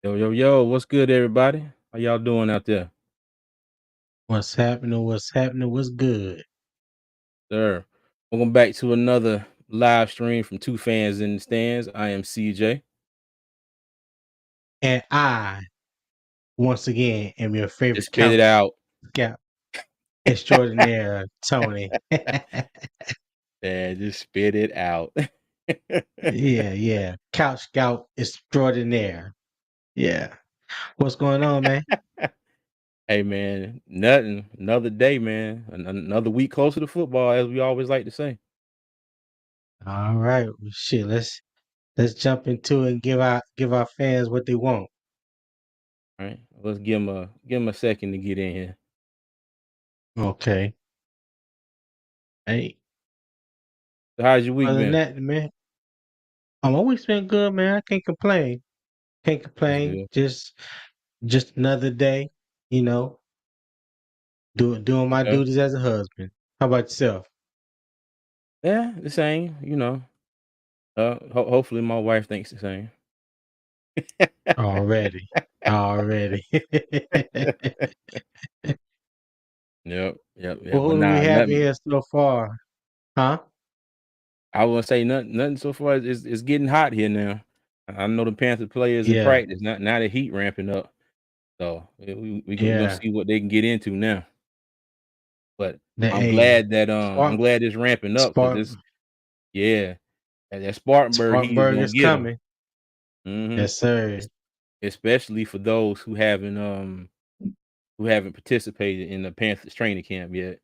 Yo, what's good, everybody? How y'all doing out there? What's happening? What's happening? What's good? Sir, welcome back to another live stream from Two Fans in the Stands. I am CJ. And I, once again, am your Just favorite spit it couch out. scout extraordinaire, Tony. Yeah, just spit it out. Yeah. Couch scout extraordinaire. Yeah. What's going on, man? Hey, man, nothing. Another day, man. Another week closer to football, as we always like to say. All right. Well, shit, let's jump into it and give our fans what they want. All right, let's give 'em a second to get in here. Okay. Hey. So, how's your week Other than been? that, man, I'm always been good, man. I can't complain. Can't That's complain. good. Just another day, you know, doing my Okay. duties as a husband. How about yourself? Yeah, the same. Hopefully, my wife thinks the same. Already. Already. Yep. Well, But who do we nah, have nothing. here so far? Huh? I wouldn't say nothing so far. It's getting hot here now. I know the Panther players in Yeah. practice. Now the heat ramping up. So we gonna Yeah. see what they can get into now. But The I'm A. glad that I'm Spark glad it's ramping up because Spark it's yeah. That Spartanburg heat is Sparkburg gonna is get them. coming. Hmm. Yes, sir. Especially for those who haven't participated in the Panthers training camp yet.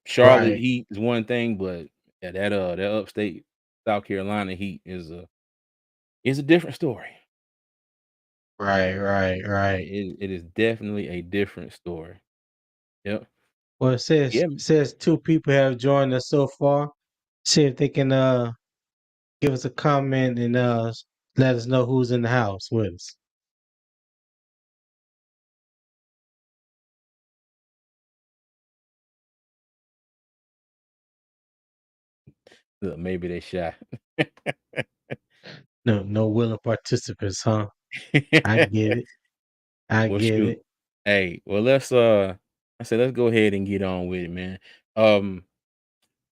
Charlotte Right. Heat is one thing, but yeah, that upstate South Carolina Heat is a different story. Right. It is definitely a different story. Yep. Well, it says Yeah. says two people have joined us so far. See if they can give us a comment and let us know who's in the house with us. Look, maybe they shy. No willing participants, huh? I get it. I Well, get shoot. it. Hey, well, I said let's go ahead and get on with it, man.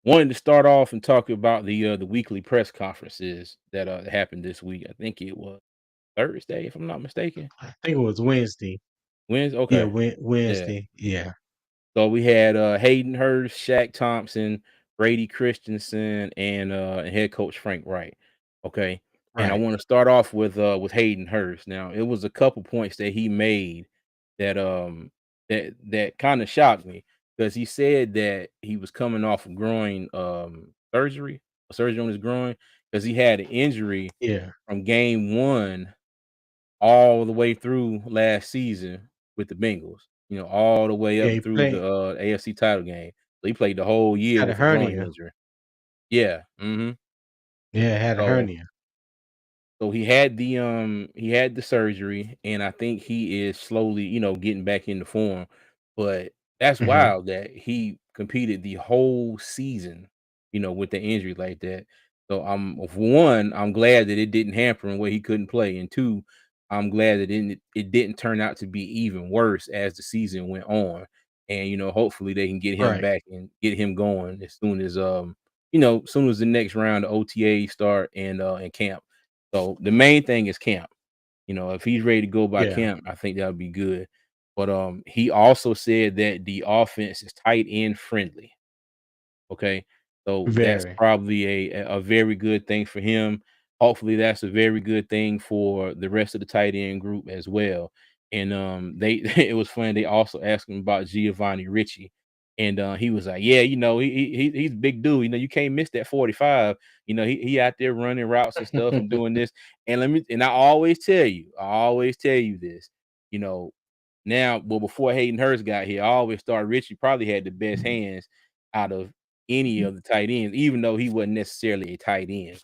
Wanted to start off and talk about the weekly press conferences that happened this week. I think it was Thursday, if I'm not mistaken. I think it was Wednesday. Wednesday. Yeah, Okay. Yeah. Wednesday. Yeah. So we had Hayden Hurst, Shaq Thompson, Brady Christensen, and head coach Frank Wright. Okay. And I Right. want to start off with Hayden Hurst. Now, it was a couple points that he made that that kind of shocked me because he said that he was coming off of groin surgery, a surgery on his groin, because he had an injury Yeah. from game one all the way through last season with the Bengals, all the way Yeah, up he through the played AFC title game. So he played the whole year had a with a groin hernia. injury. Yeah. Mhm. Yeah, had a So hernia. so he had the surgery, and I think he is slowly, getting back into form. But that's Hmm. wild that he competed the whole season, with the injury like that. So for one, I'm glad that it didn't hamper him where he couldn't play. And two, I'm glad that it didn't turn out to be even worse as the season went on. And hopefully they can get him Right. back and get him going as soon as the next round of OTA start and camp. So the main thing is camp. If he's ready to go by Yeah. camp, I think that would be good. But he also said that the offense is tight end friendly. Okay. So that's Very. probably a very good thing for him. Hopefully that's a very good thing for the rest of the tight end group as well. And they it was funny, they also asked him about Giovanni Ricci. And he was like, yeah, he's a big dude. You can't miss that 45. He out there running routes and stuff and doing this. And I always tell you this, you know, well, before Hayden Hurst got here, I always thought Richie probably had the best hands out of any of the tight ends, even though he wasn't necessarily a tight end,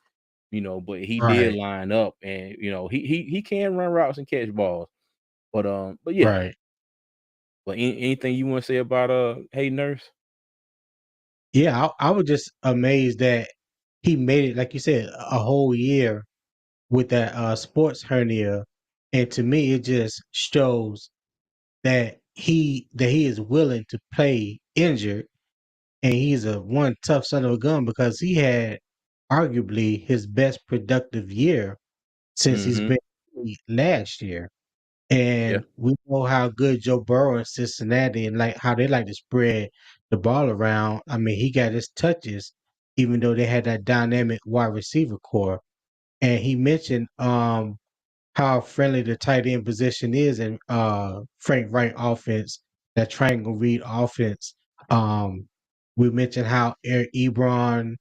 but he did Right. line up and he can run routes and catch balls. But yeah. Right. But anything you want to say about Hayden Hurst? Yeah, I was just amazed that he made it, like you said, a whole year with that sports hernia. And to me, it just shows that he is willing to play injured, and he's a one tough son of a gun because he had arguably his best productive year since he's Mhm. been last year. Yeah. And we know how good Joe Burrow in Cincinnati and like how they like to spread the ball around. I mean, he got his touches, even though they had that dynamic wide receiver core. And he mentioned how friendly the tight end position is in Frank Wright offense, that triangle read offense. Um, we mentioned how Eric Ebron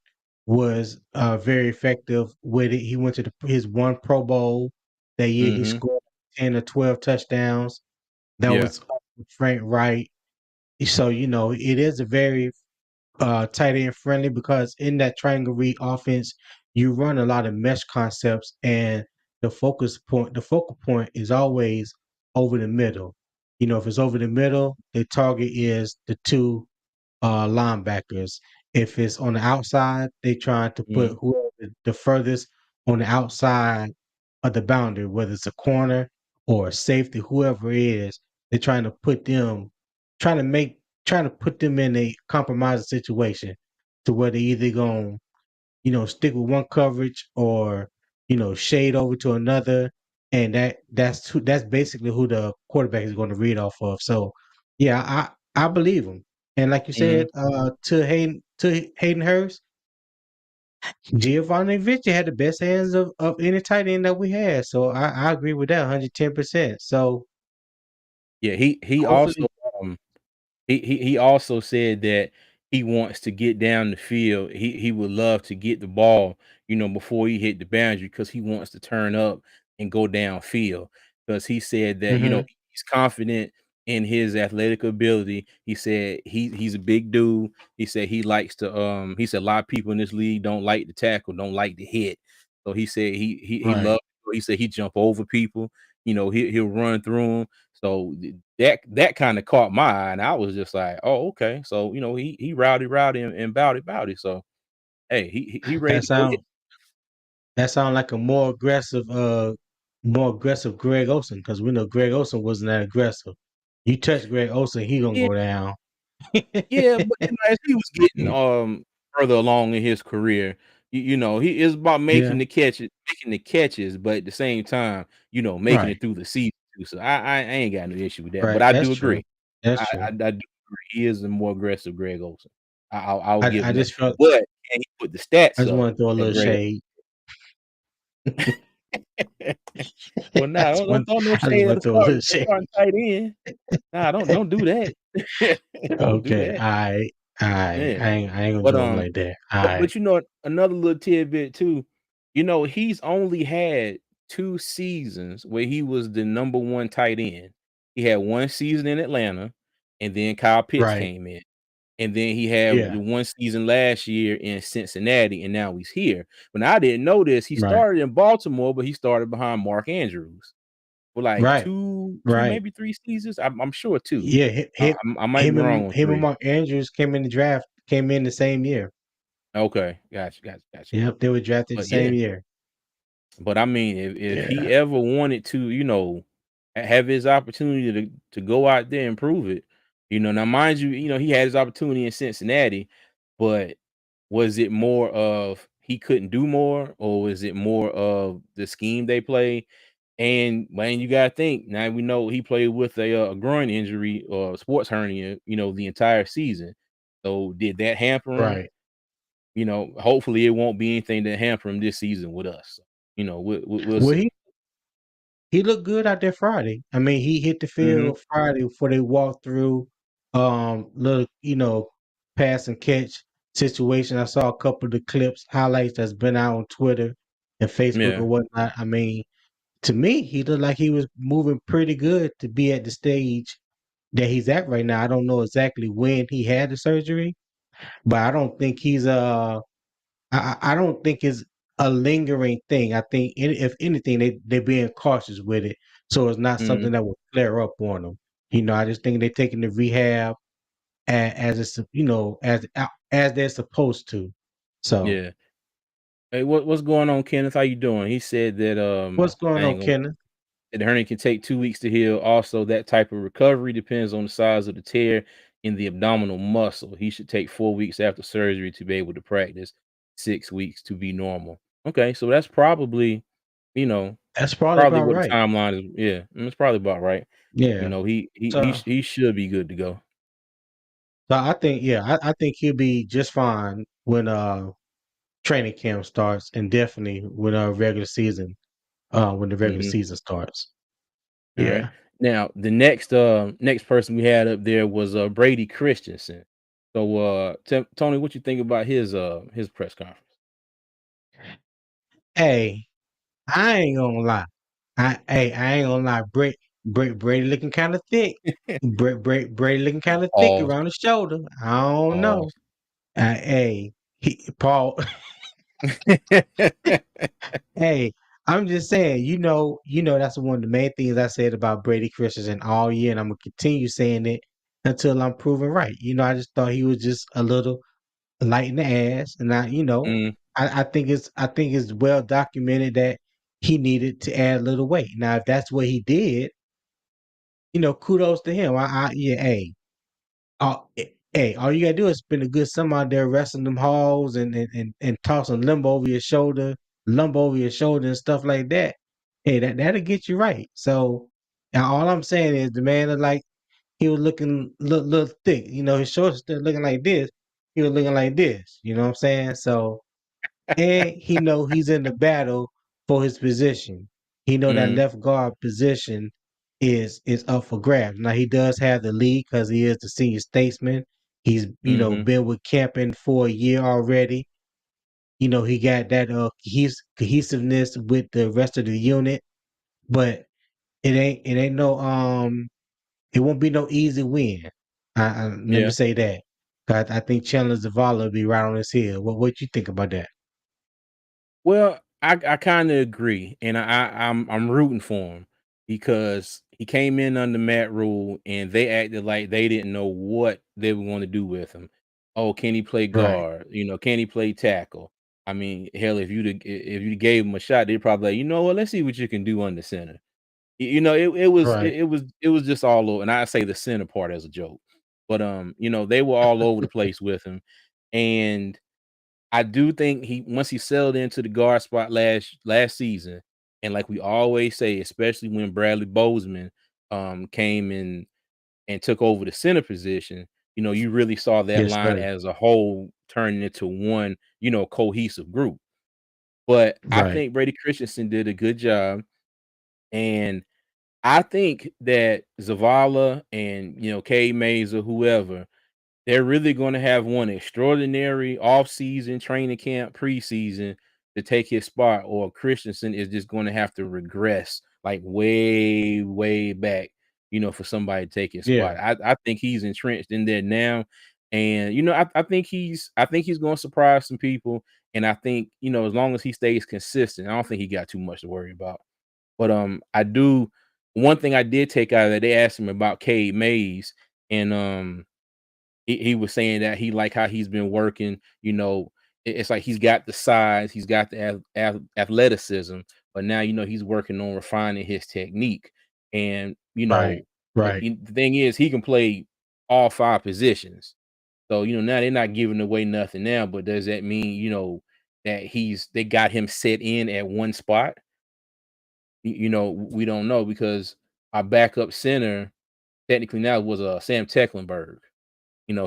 was very effective with it. He went to his one Pro Bowl that year. He Mhm. scored 10 or 12 touchdowns. That Yeah. was Frank Wright. So, it is a very tight end friendly because in that triangle read offense, you run a lot of mesh concepts, and the focal point is always over the middle. If it's over the middle, the target is the two linebackers. If it's on the outside, they trying to put Mhm. whoever the furthest on the outside of the boundary, whether it's a corner or a safety, whoever it is, they're trying to put them, trying to make, trying to put them in a compromising situation to where they either gonna, stick with one coverage or, shade over to another. And that's basically who the quarterback is going to read off of. So yeah, I believe him. And like you said, Mhm. to Hayden Hurst, Giovanni Vinci had the best hands of any tight end that we had. So I agree with that 110%. So Yeah, he also, hopefully, um he also said that he wants to get down the field. He would love to get the ball, before he hit the boundary because he wants to turn up and go downfield. Because he said that, hmm he's confident in his athletic ability. He said he's a big dude. He said he likes to he said a lot of people in this league don't like to tackle, don't like to hit. So he said he right. loved, he said he jump over people, he'll run through them. So that kind of caught my eye, and I was just like, "Oh, okay." So he rowdy and bowdy. So hey, he ready That to go hit. sound that sound like a more aggressive Greg Olson, because we know Greg Olson wasn't that aggressive. You touch Greg Olson, he gonna Yeah, go down. yeah, but as he was getting further along in his career, he is about Yeah, making the catches, but at the same time, making right, it through the season too. So I ain't got no issue with that. But right. I That's do true. agree. That's I true. do agree. He is a more aggressive Greg Olsen. I'll give I him that. just felt But can he put the I stats just up want to throw a that little Greg shade. Well, nah, don't throw no I just shade at want the to throw a little shade. starting tight end. Nah, don't do that. Don't do Okay, that. all right. Yeah. I ain't gonna But, do him like that. All right. another little tidbit too, he's only had 2 seasons where he was the number 1 tight end. He had 1 season in Atlanta, and then Kyle Pitts Right. came in. And then he had Yeah. the 1 season last year in Cincinnati, and now he's here. But I didn't know this. He Right. started in Baltimore, but he started behind Mark Andrews for like Right. 2, Right. maybe 3 seasons. I'm sure 2. Yeah. Him, him, I might be him wrong and on him and 3. Mark Andrews came in the draft. Came in the same year. Okay, gotcha. Yep. They were drafted the But yeah, same year. but I mean, if he Yeah. ever wanted to, have his opportunity to go out there and prove it, now mind you, he had his opportunity in Cincinnati, but was it more of he couldn't do more, or was it more of the scheme they play? And man, you gotta think now. We know he played with a groin injury or sports hernia, the entire season. So did that hamper him? Right. Hopefully it won't be anything that hamper him this season with us. We'll Well, see. he looked good out there Friday. I mean, he hit the Mhm. field Friday before they walked through little, pass and catch situation. I saw a couple of the clips, highlights that's been out on Twitter and Facebook or Yeah. whatnot. I mean, to me, he looked like he was moving pretty good to be at the stage that he's at right now. I don't know exactly when he had the surgery, but I don't think I don't think it's a lingering thing. I think if anything, they're being cautious with it, so it's not something Mhm. that will flare up on them. I just think they're taking the rehab as it's as they're supposed to. So Yeah. Hey, what's going on, Kenneth? How you doing? He said that what's going I on, ain't gonna Kenneth? The hernia can take 2 weeks to heal. Also, that type of recovery depends on the size of the tear in the abdominal muscle. He should take 4 weeks after surgery to be able to practice, 6 weeks to be normal. Okay, so that's probably, you know, That's probably probably about what the right. timeline is. Yeah, it's probably about right. You Yeah. know, So he should be good to go. so I think yeah, I think he'll be just fine when training camp starts and definitely when the regular Mhm. season starts. All right. Yeah. Now, the next person we had up there was Brady Christensen. So Tony, what you think about his press conference? Hey, I ain't gonna lie. I ain't gonna lie. Brady looking kind of thick. Brady looking kind of thick Pause. around the shoulder. I don't know. Pause. Hey, Paul. Hey, I'm just saying. That's one of the main things I said about Brady Christensen all year, and I'm gonna continue saying it until I'm proven right. I just thought he was just a little light in the ass, and Mm, I think it's well documented that he needed to add a little weight. Now, if that's what he did, kudos to him. Yeah, hey, all you gotta do is spend a good summer out there wrestling them halls and tossing lumber over your shoulder and stuff like that. Hey, that'll get you right. So, now all I'm saying is the man looked like he was looking little thick. His shoulders still looking like this. He was looking like this. You know what I'm saying? So, and he know he's in the battle for his position. He know that mm, left guard position is up for grabs. Now he does have the lead because he is the senior statesman. He's mhm. been with Camping for a year already. He got that cohesiveness with the rest of the unit, but it ain't no it won't be no easy win. Let me Yeah. say that. 'Cause I think Chandler Zavala will be right on his heel. What you think about that? Well, I kind of agree, and I'm rooting for him because he came in under Matt Rule, and they acted like they didn't know what they were going to do with him. Oh, can he play Right, guard? Can he play tackle? I mean, hell, if you gave him a shot, they'd probably like, you know what? Let's see what you can do on the center. right. It was just all over, and I say the center part as a joke, but they were all over the place with him, and I do think he once he settled into the guard spot last season, and like we always say, especially when Bradley Bozeman came in and took over the center position, you really saw that Yes, line sir. as a whole turning into one, cohesive group. But I Right. think Brady Christensen did a good job, and I think that Zavala and K Mays or whoever, they're really gonna have one extraordinary off-season training camp, preseason to take his spot, or Christensen is just gonna have to regress, like, way, way back, for somebody to take his spot. Yeah. I think he's entrenched in there now, and, I think he's gonna surprise some people, and I think, as long as he stays consistent, I don't think he got too much to worry about. But, I do one thing I did take out of that, they asked him about Cade Mays, and, he was saying that he like how he's been working, it's like he's got the size, he's got the athleticism, but now, he's working on refining his technique. And, Right. Right. the thing is he can play all 5 positions. So, now they're not giving away nothing now, but does that mean, that they got him set in at one spot? We don't know because our backup center technically now was Sam Tecklenburg.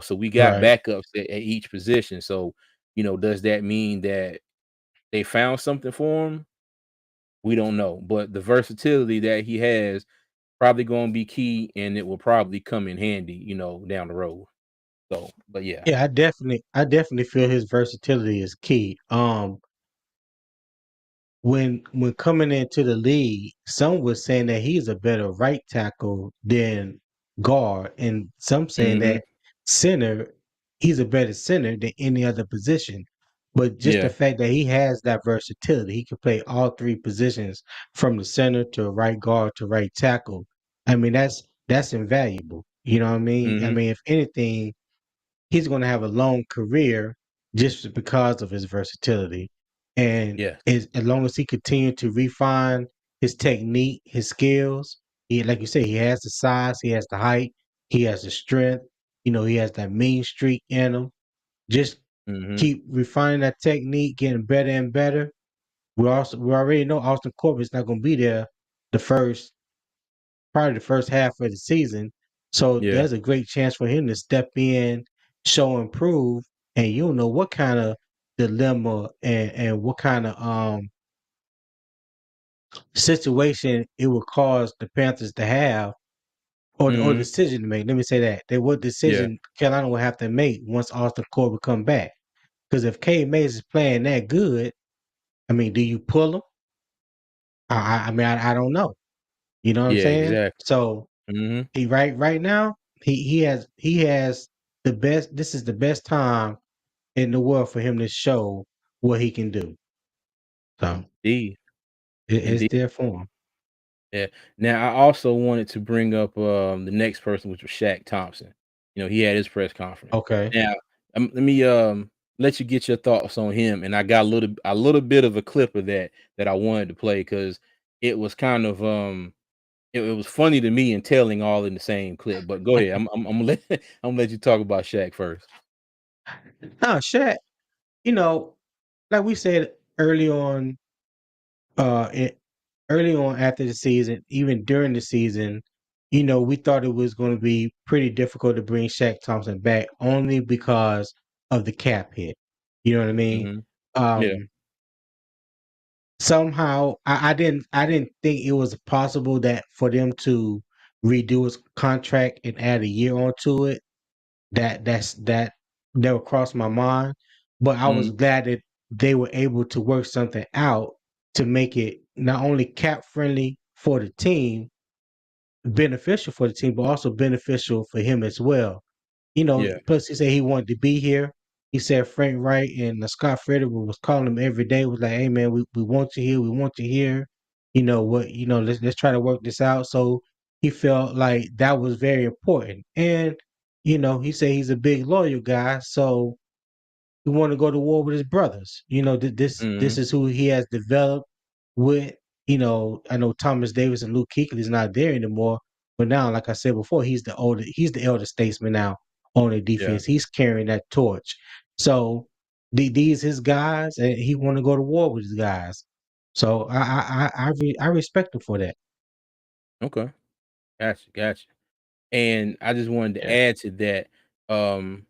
So we got Right. backups at each position. So, does that mean that they found something for him? We don't know. But the versatility that he has probably going to be key, and it will probably come in handy, down the road. So, but yeah. Yeah, I definitely feel his versatility is key. When coming into the league, some was saying that he's a better right tackle than guard, and some saying Hmm. that center, he's a better center than any other position. But just the Yeah. fact that he has that versatility, he can play all three positions from the center to right guard to right tackle. I mean, that's invaluable. You know what I mean? I Hmm. mean, if anything, he's going to have a long career just because of his versatility. And Yeah. as long as he continued to refine his technique, his skills. He, like you say, he has the size, he has the height, he has the strength. He has that mean streak in him. Just Mhm. keep refining that technique, getting better and better. We already know Austin Corbett's not going to be there the first probably the first half of the season. So Yeah. there's a great chance for him to step in, show improve, and you don't know what kind of dilemma and what kind of situation it would cause the Panthers to have or Mhm. decision to make. Let me say that. What Yeah. decision Carolina will have to make once Austin Corbett come back. Because if K Mays is playing that good, I mean, do you pull him? I mean, I don't know. You know what I'm Yeah, saying? exactly. So Mhm. he right now he has the best. This is the best time in the world for him to show what he can do. So Indeed. it's Indeed. there for him. Yeah. Now, I also wanted to bring up, the next person, which was Shaq Thompson. He had his press conference. Okay. Now, let me, let you get your thoughts on him, and I got a little bit of a clip of that I wanted to play because it was kind of, it was funny to me and telling all in the same clip, but go ahead. I'm gonna let I'm gonna let you talk about Shaq first. Now Shaq, you know, like we said early on, it early on after the season, even during the season, we thought it was going to be pretty difficult to bring Shaq Thompson back only because of the cap hit. You know what I mean? Mhm. Yeah. Um, Somehow I didn't think it was possible that for them to redo his contract and add a year onto it. That never crossed my mind. But I was Mhm. glad that they were able to work something out to make it not only cap friendly for the team, beneficial for the team, but also beneficial for him as well. Yeah. Plus he said he wanted to be here. He said Frank Wright and Scott Federer was calling him every day. Was like, "Hey man, we want you here. We want you here. Let's try to work this out." So he felt like that was very important. And he said he's a big loyal guy, so he wanted to go to war with his brothers. This Mhm. is who he has developed with. I know Thomas Davis and Luke Kuechly is not there anymore, but now, like I said before, he's the elder statesman now on the Yeah. defense. He's carrying that torch. So these his guys, and he want to go to war with his guys. So I respect him for that. Okay. Gotcha. Gotcha. And I just wanted to Yeah. add to that, um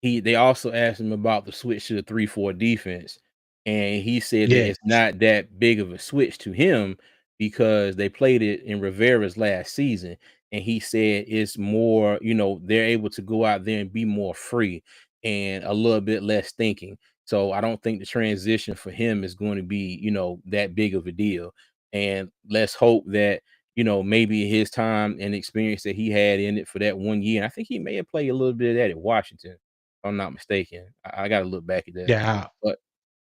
they also asked him about the switch to the 3-4 defense, and he said that Yes. it's not that big of a switch to him because they played it in Rivera's last season, and he said it's more, they're able to go out there and be more free and a little bit less thinking. So I don't think the transition for him is going to be, that big of a deal. And let's hope that maybe his time and experience that he had in it for that 1 year. And I think he may have played a little bit of that at Washington I'm not mistaken. I gotta look back at that. Yeah. But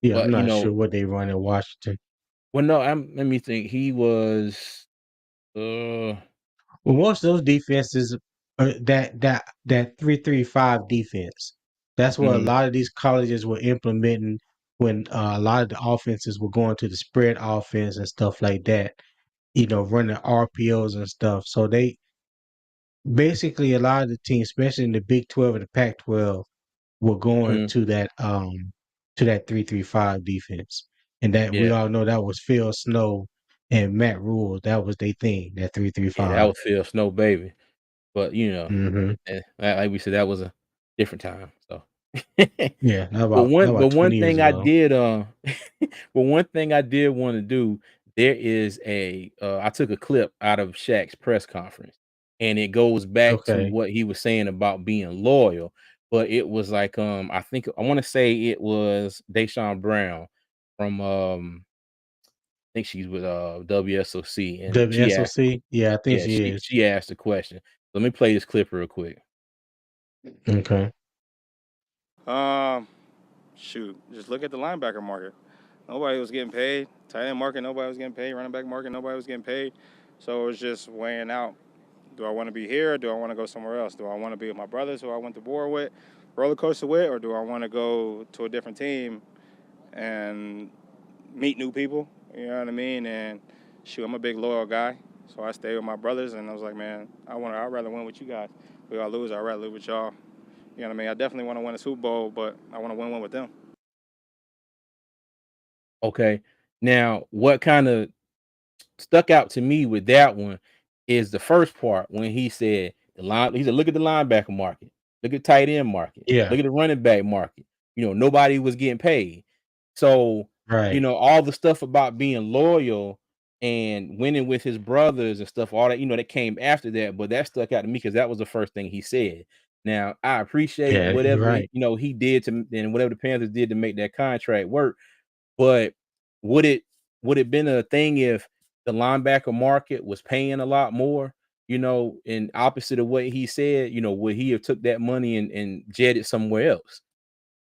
Yeah. I'm but, not sure what they run in Washington. well, no, let me think. He was, uh Well, most of those defenses are that 3-3-5 defense. That's what a mhm, lot of these colleges were implementing when a lot of the offenses were going to the spread offense and stuff like that. Running RPOs and stuff. So they basically a lot of the teams, especially in the Big 12 and the Pac-12, were going mhm, to that 3-3-5 defense, and that we yeah, all know that was Phil Snow and Matt Rule. That was their thing. That three three yeah, that five. was Phil Snow, baby. But, Mm-hmm. like we said, that was a different time, so Yeah, that But about one 20 years thing I ago. did, but one thing I did wanna do, there is I took a clip out of Shaq's press conference, and it goes back to Okay. what he was saying about being loyal, but it was like, I wanna say it was Deshaun Brown from, I think she's with, WSOC, and WSOC? Yeah, I think she is. she asked the question. Let me play this clip real quick. Okay. Um, Shoot, just look at the linebacker market. Nobody was getting paid. Tight end market, nobody was getting paid. Running back market, nobody was getting paid. So it was just weighing out: do I want to be here? Or do I want to go somewhere else? Do I want to be with my brothers who I went to war with, roller coaster with, or do I want to go to a different team and meet new people? You know what I mean? And shoot, I'm a big loyal guy, so I stayed with my brothers, and I was like, man, I'd rather win with you guys. We all lose, I'd rather lose with y'all. You know what I mean? I definitely want to win a Super Bowl, but I want to win one with them. Okay. Now, what kind of stuck out to me with that one is the first part when he said he said, look at the linebacker market, look at tight end market, Yeah, look at the running back market. Nobody was getting paid. So, right. all the stuff about being loyal and winning with his brothers and stuff, all that, that came after that, but that stuck out to me because that was the first thing he said. Now, I appreciate Yeah, you're whatever right. he did and whatever the Panthers did to make that contract work. But would it would it been a thing if the linebacker market was paying a lot more, and opposite of what he said, would he have took that money and jetted somewhere else?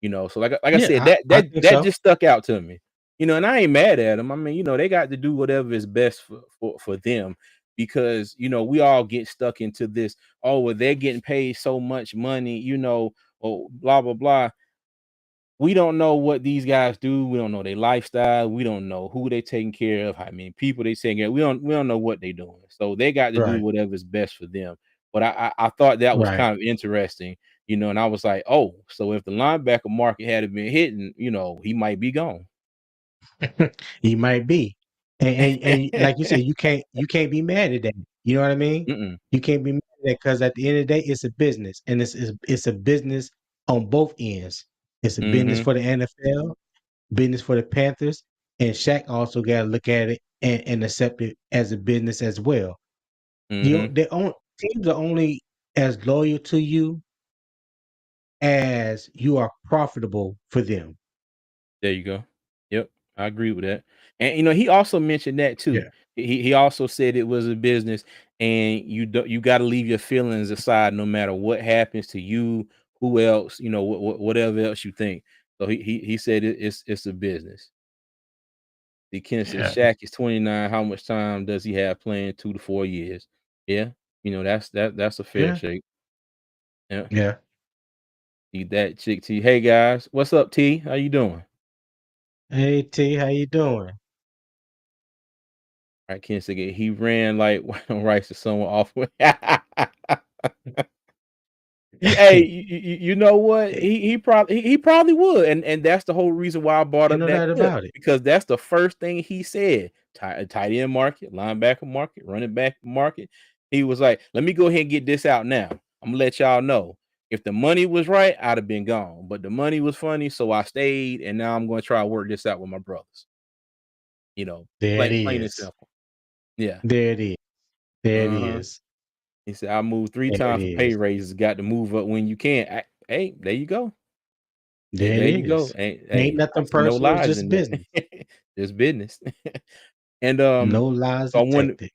So like I Yeah, said, I think that so. just stuck out to me. And I ain't mad at him. I mean, they got to do whatever is best for them because we all get stuck into this, oh, well, they're getting paid so much money, or blah blah blah. We don't know what these guys do. We don't know their lifestyle. We don't know who they taking care of. How many people they taking care of. We don't know what they doing. So they got to do Right, whatever's best for them. But I thought that was right. kind of interesting, and I was like, oh, so if the linebacker market had been hitting, he might be gone. He might be, and like you said, you can't be mad at that. You know what I mean? Mm-mm. You can't be mad at that because at the end of the day, it's a business, and it's a business on both ends. It's a business Mm-hmm. for the NFL, business for the Panthers, and Shaq also got to look at it and accept it as a business as well. Mm-hmm. Teams are only as loyal to you as you are profitable for them. There you go. Yep, I agree with that. And he also mentioned that too. Yeah, He also said it was a business, and you got to leave your feelings aside, no matter what happens to you, who else, whatever else you think. So he said it's a business. The Ken said yeah, Shaq is 29. How much time does he have playing? 2 to 4 years. Yeah, that's a fair yeah, shake. Yeah, yeah. need that chick T. Hey guys, what's up, T? How you doing? Hey T, how you doing? I can't say it. He ran like rice to someone off. Hey, you know what? He probably would, and that's the whole reason why I brought Ain't up no that doubt clip about it. because that's the first thing he said. Tight end market, linebacker market, running back market. He was like, "Let me go ahead and get this out now. I'm gonna let y'all know if the money was right, I'd have been gone, but the money was funny, so I stayed, and now I'm gonna try to work this out with my brothers. There it Plain and is. simple. Yeah. There it is. There it Uh huh. is. He said, "I moved 3 There it times for pay is. raises, got to move up when you can." Hey, there you go. There it There you go. is. Hey, Ain't hey, I nothing see no personal. It's lies just in that. business. Just business. And, No lies so I wonder detected.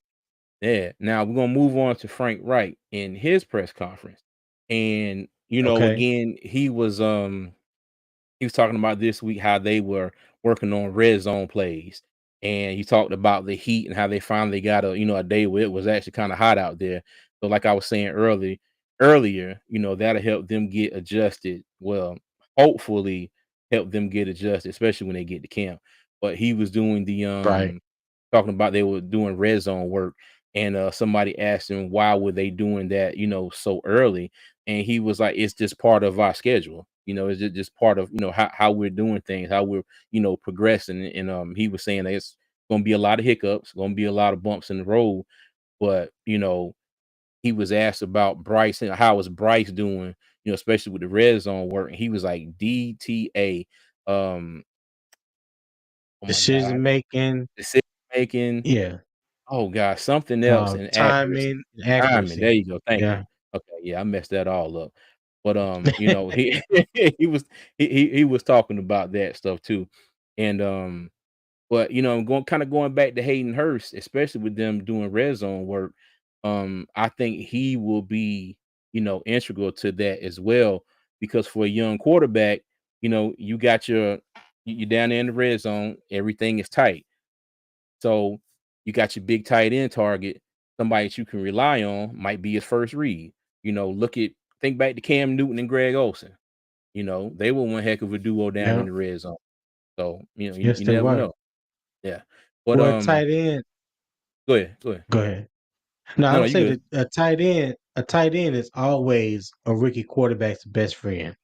yeah, now we're gonna move on to Frank Wright in his press conference. And, Okay. again, he was talking about this week how they were working on red zone plays, and he talked about the heat and how they finally got a day where it was actually kind of hot out there. So, like I was saying earlier, that'll help them get adjusted. Well, hopefully, help them get adjusted, especially when they get to camp. But he was doing the Right. talking about they were doing red zone work, and somebody asked him why were they doing that, so early, and he was like, "It's just part of our schedule. It's just part of how we're doing things, how we're progressing." And he was saying that it's going to be a lot of hiccups, going to be a lot of bumps in the road, but he was asked about Bryce and how is Bryce doing, especially with the red zone work, and he was like DTA. Um, oh my God, Decision making. decision making. Yeah. Oh gosh, something else in accuracy. Timing and Timing, there accuracy. you go, thank Yeah. you. Okay, yeah, I messed that all up. But, he he was he was talking about that stuff too. And, but, going back to Hayden Hurst, especially with them doing red zone work, I think he will be, integral to that as well, because for a young quarterback, you got you down there in the red zone, everything is tight. So you got your big tight end target, somebody that you can rely on might be his first read. Think back to Cam Newton and Greg Olsen. They were one heck of a duo down in Yeah. the red zone. So, Yes, you they never were. know. Yeah. But Well, tight end. Go ahead. Go ahead. Go ahead. No, I No, no, would you say good. that a tight end is always a rookie quarterback's best friend.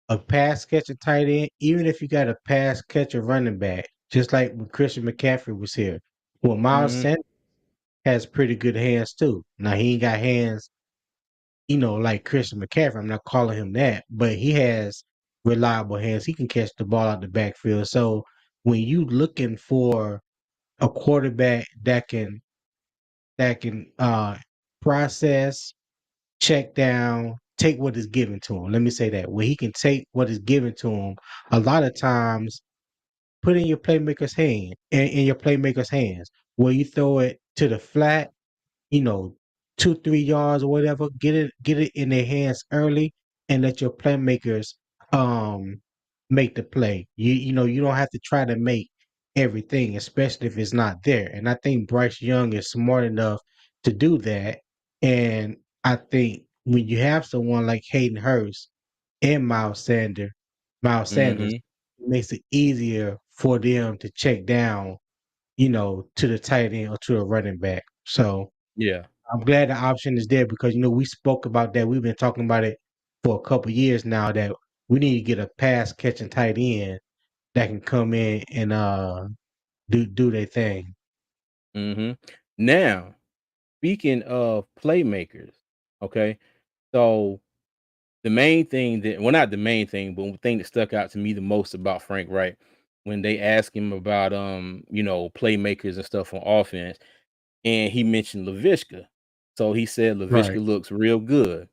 A pass catcher tight end, even if you got a pass catcher running back, just like when Christian McCaffrey was here. Well, Miles Mhm. Sanders has pretty good hands too. Now he ain't got hands, like Christian McCaffrey. I'm not calling him that, but he has reliable hands. He can catch the ball out the backfield. So when you looking for a quarterback that can process, check down, take what is given to him. Let me say that. When he can take what is given to him, a lot of times put in your playmaker's hand in your playmaker's hands. Where you throw it to the flat, you know, 2, 3 yards or whatever, get it in their hands early and let your playmakers um make the play. You don't have to try to make everything, especially if it's not there. And I think Bryce Young is smart enough to do that. And I think when you have someone like Hayden Hurst and Miles Sanders, Mhm. it makes it easier for them to check down, to the tight end or to a running back. So Yeah. I'm glad the option is there because we spoke about that. We've been talking about it for a couple years now that we need to get a pass catching tight end that can come in and do their thing. Mhm. Now, speaking of playmakers, okay? So the main thing that well, not the main thing, but the thing that stuck out to me the most about Frank Wright when they asked him about playmakers and stuff on offense, and he mentioned Laviska. So he said Right, Laviska looks real good.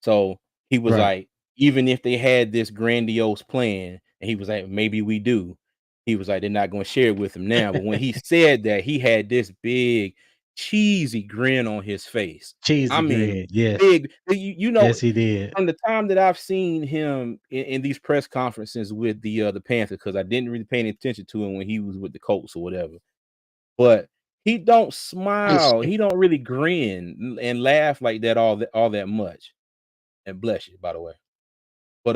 So he was right. like, even if they had this grandiose plan, and he was like, maybe we do. He was like, they're not going to share it with him now. But when he said that, he had this big cheesy grin on his face. I Cheesy mean, grid. Yes. big. Yes, he did. From the time that I've seen him in these press conferences with the Panthers, because I didn't really pay any attention to him when he was with the Colts or whatever. But he don't It's, smile. He don't really grin and laugh like that all that much. And bless you, by the way. But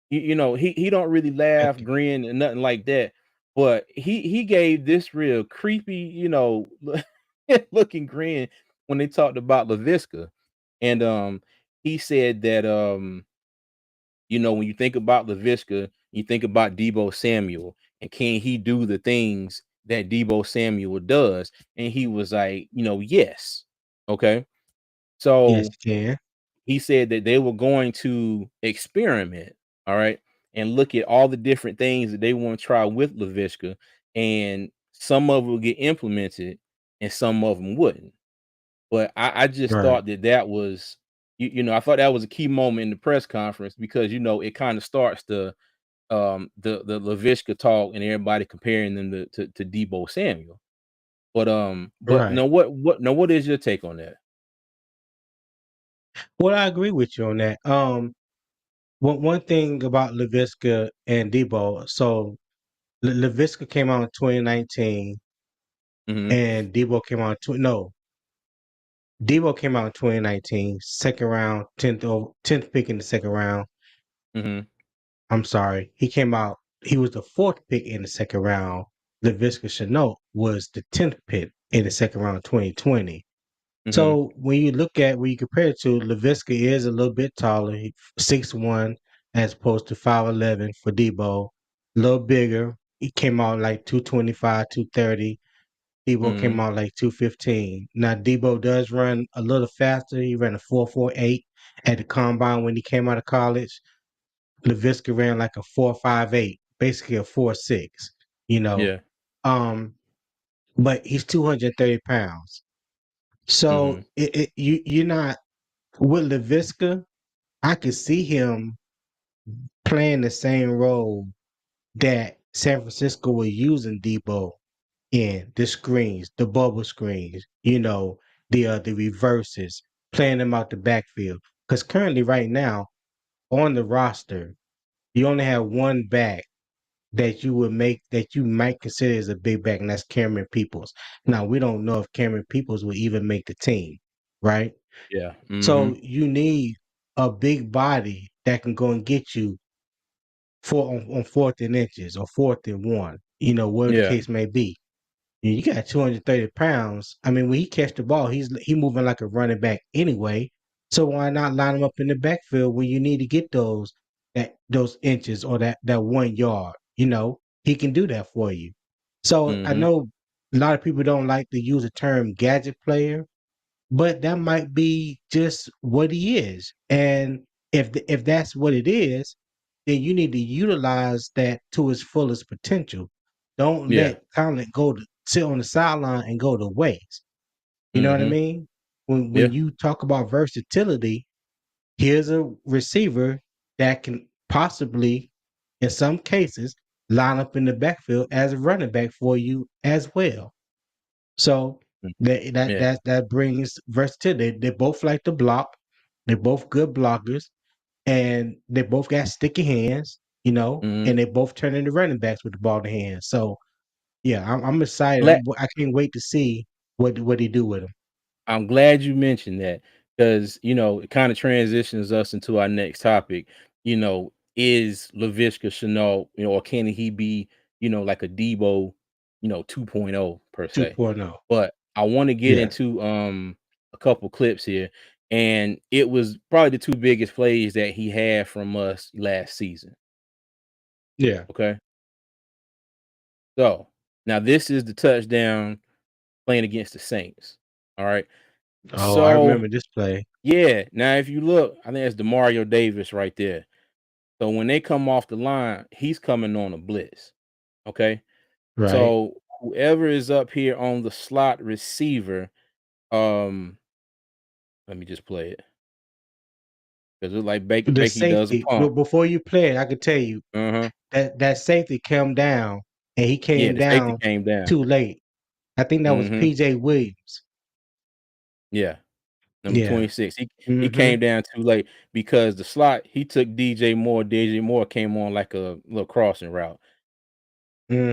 he don't really laugh, grin, and nothing like that. But he gave this real creepy, looking grin when they talked about Laviska. And he said that when you think about Laviska, you think about Deebo Samuel, and can he do the things that Deebo Samuel does? And he was like, yes. Okay. yes, So he can. he said that they were going to experiment, all right, and look at all the different things that they want to try with Laviska, and some of it will get implemented and some of them wouldn't. But I just Right. thought that was, I thought that was a key moment in the press conference because it kind of starts the Laviska talk and everybody comparing them to Deebo Samuel. But Right. what is your take on that? Well, I agree with you on that. One thing about Laviska and Debo, so Laviska came out in 2019 Hmm. and Deebo came out in 2019, second round, 10th pick in the second round. Hmm. I'm sorry. He was the fourth pick in the second round. Laviska Shenault was the 10th pick in the second round of 2020. Hmm. So when you compare it to, Laviska is a little bit taller, 6'1", as opposed to 5'11" for Deebo. A little bigger. He came out like 225, 230. Deebo came Hmm. out like 215. Now Deebo does run a little faster. He ran a 4.48 at the combine when he came out of college. Laviska ran like a 4.58, basically a 4.6. You know, Yeah. um, but he's 230 pounds. So Mhm. you're not with Laviska. I could see him playing the same role that San Francisco was using Debo in the screens, the bubble screens, the reverses, playing them out the backfield. Because currently, right now, on the roster, you only have one back that you might consider as a big back, and that's Cameron Peoples. Now we don't know if Cameron Peoples will even make the team, right? Yeah. So Mhm. you need a big body that can go and get you on 4th and inches or 4th and 1, whatever the Yeah. case may be. You got 230 pounds. I mean, when he catch the ball, he moving like a running back anyway. So why not line him up in the backfield when you need to get those inches or that 1 yard? He can do that for you. So I Mhm. know a lot of people don't like to use the term gadget player, but that might be just what he is. And if that's what it is, then you need to utilize that to its fullest potential. Don't Yeah. let talent go to sit on the sideline and go to waste. You know what I Mhm. mean? When Yeah. you talk about versatility, here's a receiver that can possibly, in some cases, line up in the backfield as a running back for you as well. So Mm. that that Yeah. that that brings versatility. They both like to block. They're both good blockers, and they both got sticky hands. Mhm. And they both turn into running backs with the ball in their hands. So yeah, I'm excited. Glad I can't wait to see what he do with him. I'm glad you mentioned that because it kind of transitions us into our next topic. Is Laviska Chenault, or can he be, like a Deebo, 2.0 per se? 2.0. But I want to get Yeah, into a couple clips here, and it was probably the two biggest plays that he had from us last season. yeah. Okay, so now this is the touchdown playing against the Saints. All right, Oh, I so remember this play. yeah. Now, if you look, I think that's Demario Davis right there. So when they come off the line, he's coming on a blitz. Okay. Right. So whoever is up here on the slot receiver, um, let me just play it because it's like The Baker does a safety. pump. Before you play it, I can tell you Uh-huh. that safety came down, and he Yeah, came the safety down came down. too late. I think that was Mm-hmm. PJ Williams. Yeah. Number Yeah. 26. He Mm-hmm. came down too late because the slot he took DJ Moore. DJ Moore came on like a little crossing route.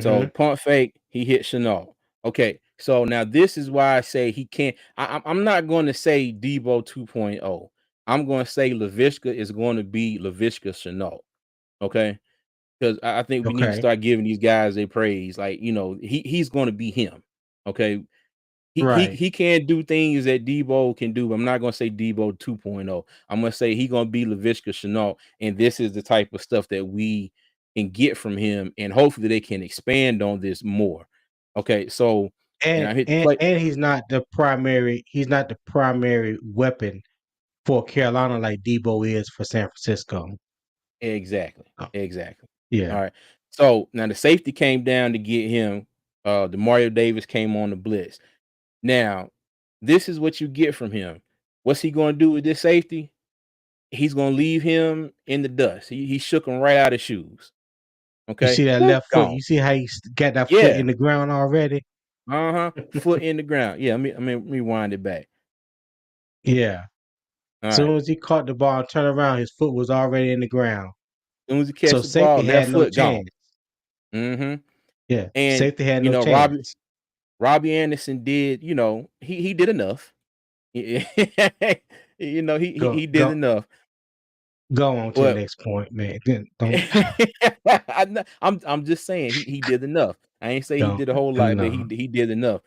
So Mm-hmm. pump fake, he hit Chenault. Okay, so now this is why I say he can't. I'm not going to say Deebo 2.0. I'm going to say Laviska is going to be Laviska Chenault. Okay, because I think we need to Okay. start giving these guys their praise. Like he's going to be him. Okay, Right. he can't do things that Deebo can do. But I'm not gonna say Deebo 2.0. I'm gonna say he gonna be Laviska Chenault, and this is the type of stuff that we can get from him, and hopefully they can expand on this more. Okay, so and And I hit the and play and he's not the primary weapon for Carolina like Debo is for San Francisco. exactly, Oh, exactly. All yeah. right. So now the safety came down to get him. The Mario Davis came on the blitz. Now, this is what you get from him. What's he gonna do with this safety? He's gonna leave him in the dust. He shook him right out of shoes. You Okay, see that whoop, left foot? gone. You see how got that foot Yeah, in the ground already? foot in the ground. Yeah, let me rewind it back. Yeah. All right. Soon as he caught the ball and turned around, his foot was already in the ground. As soon as he So catch the ball, safety left had no foot gone. chance. hmm Yeah. And Safety had no Robbie chance. Anderson did. He did enough. He Go he did go enough. go on to the But next point, man. Then Don't I'm just saying he did enough. I ain't say he don't did a whole lot, but he no. he did enough.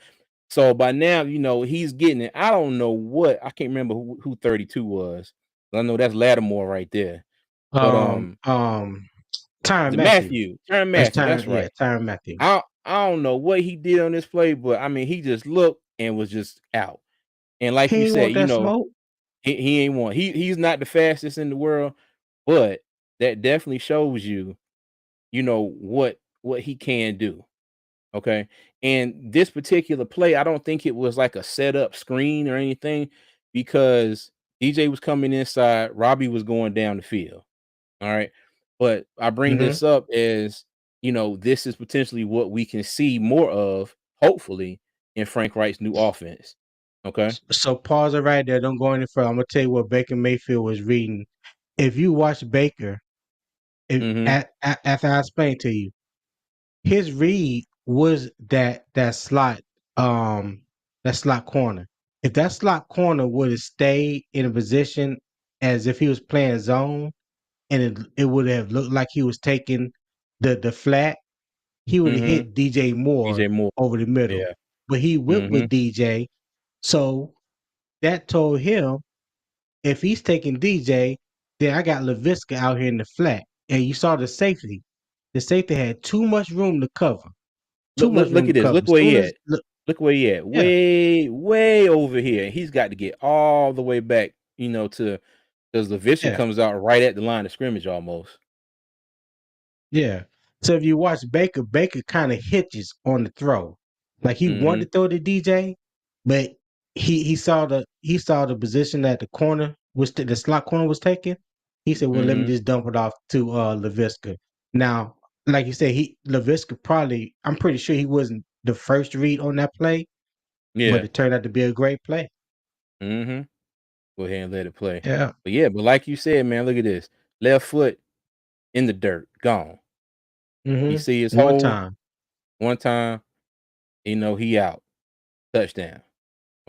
So by now, he's getting it. I don't know what I can't remember who 32 was. I know that's Lattimore right there. But Um um Tyrann the Matthew. Matthew, Turn That's Matthew, that's right. Tyrann Matthew. I don't know what he did on this play, but I mean he just looked and was just out. And like you He ain't said, want that smoke. he ain't one. He's not the fastest in the world, but that definitely shows you, what he can do. Okay. And this particular play, I don't think it was like a setup screen or anything because DJ was coming inside, Robbie was going down the field. All right. But I bring Mhm. this up as, this is potentially what we can see more of, hopefully, in Frank Wright's new offense. Okay. So pause it right there. Don't go any further. I'm gonna tell you what Baker Mayfield was reading. If you watch Baker, if Mm-hmm. after I explain to you, his read was um that slot corner. If that slot corner would have stayed in a position as if he was playing zone, and it would have looked like he was taking the flat, he would have Mhm. hit DJ Moore DJ Moore. over the middle. Yeah. But he went with Mhm. DJ. So that told him if he's taking DJ, then I got Laviska out here in the flat. And you saw the safety. The safety had too much room to cover. Too much Look room to at this. cover. Look As where soon he as at. Look where he at. yeah, Way over here. He's got to get all the way back, to because the Laviska yeah. comes out right at the line of scrimmage almost. Yeah. So if you watch Baker, Baker kind of hitches on the throw. Like he wanted Mhm. to throw to DJ, but he saw the position that the corner was the slot corner was taking. He said, "Well, let me Mhm. just dump it off to Laviska." Now, like you said, Laviska probably I'm pretty sure he wasn't the first read on that play, but Yeah. it turned out to be a great play. Mhm. Go ahead and let it play. Yeah. But like you said, man, look at this. Left foot in the dirt, gone. You see his One hole time. one time, he out. Touchdown.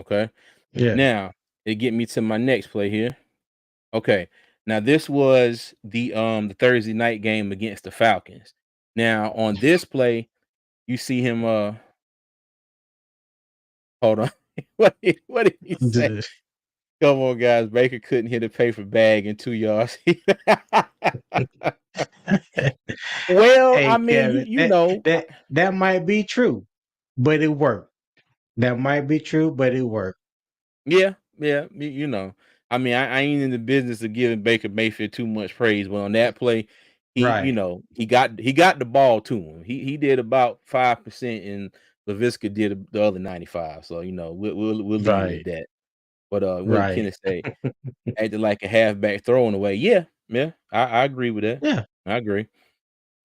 Okay. Yeah. Now, it get me to my next play here. Okay. Now this was the Thursday night game against the Falcons. Now, on this play, you see him hold on. What did he say? Come on, guys. Baker couldn't hit a paper bag in 2 yards. Well, I Hey, mean, Kevin, you that know, that that might be true, but it worked. That might be true, but it worked. yeah, yeah, I mean, I ain't in the business of giving Baker Mayfield too much praise, but on that play, Right, he got the ball to him. He did about 5%, and Laviska did the other 95. So we'll leave it at right, that. But what did right. Kenneth say? Acted like a halfback throwing away. Yeah, yeah, I agree with that. Yeah. I agree.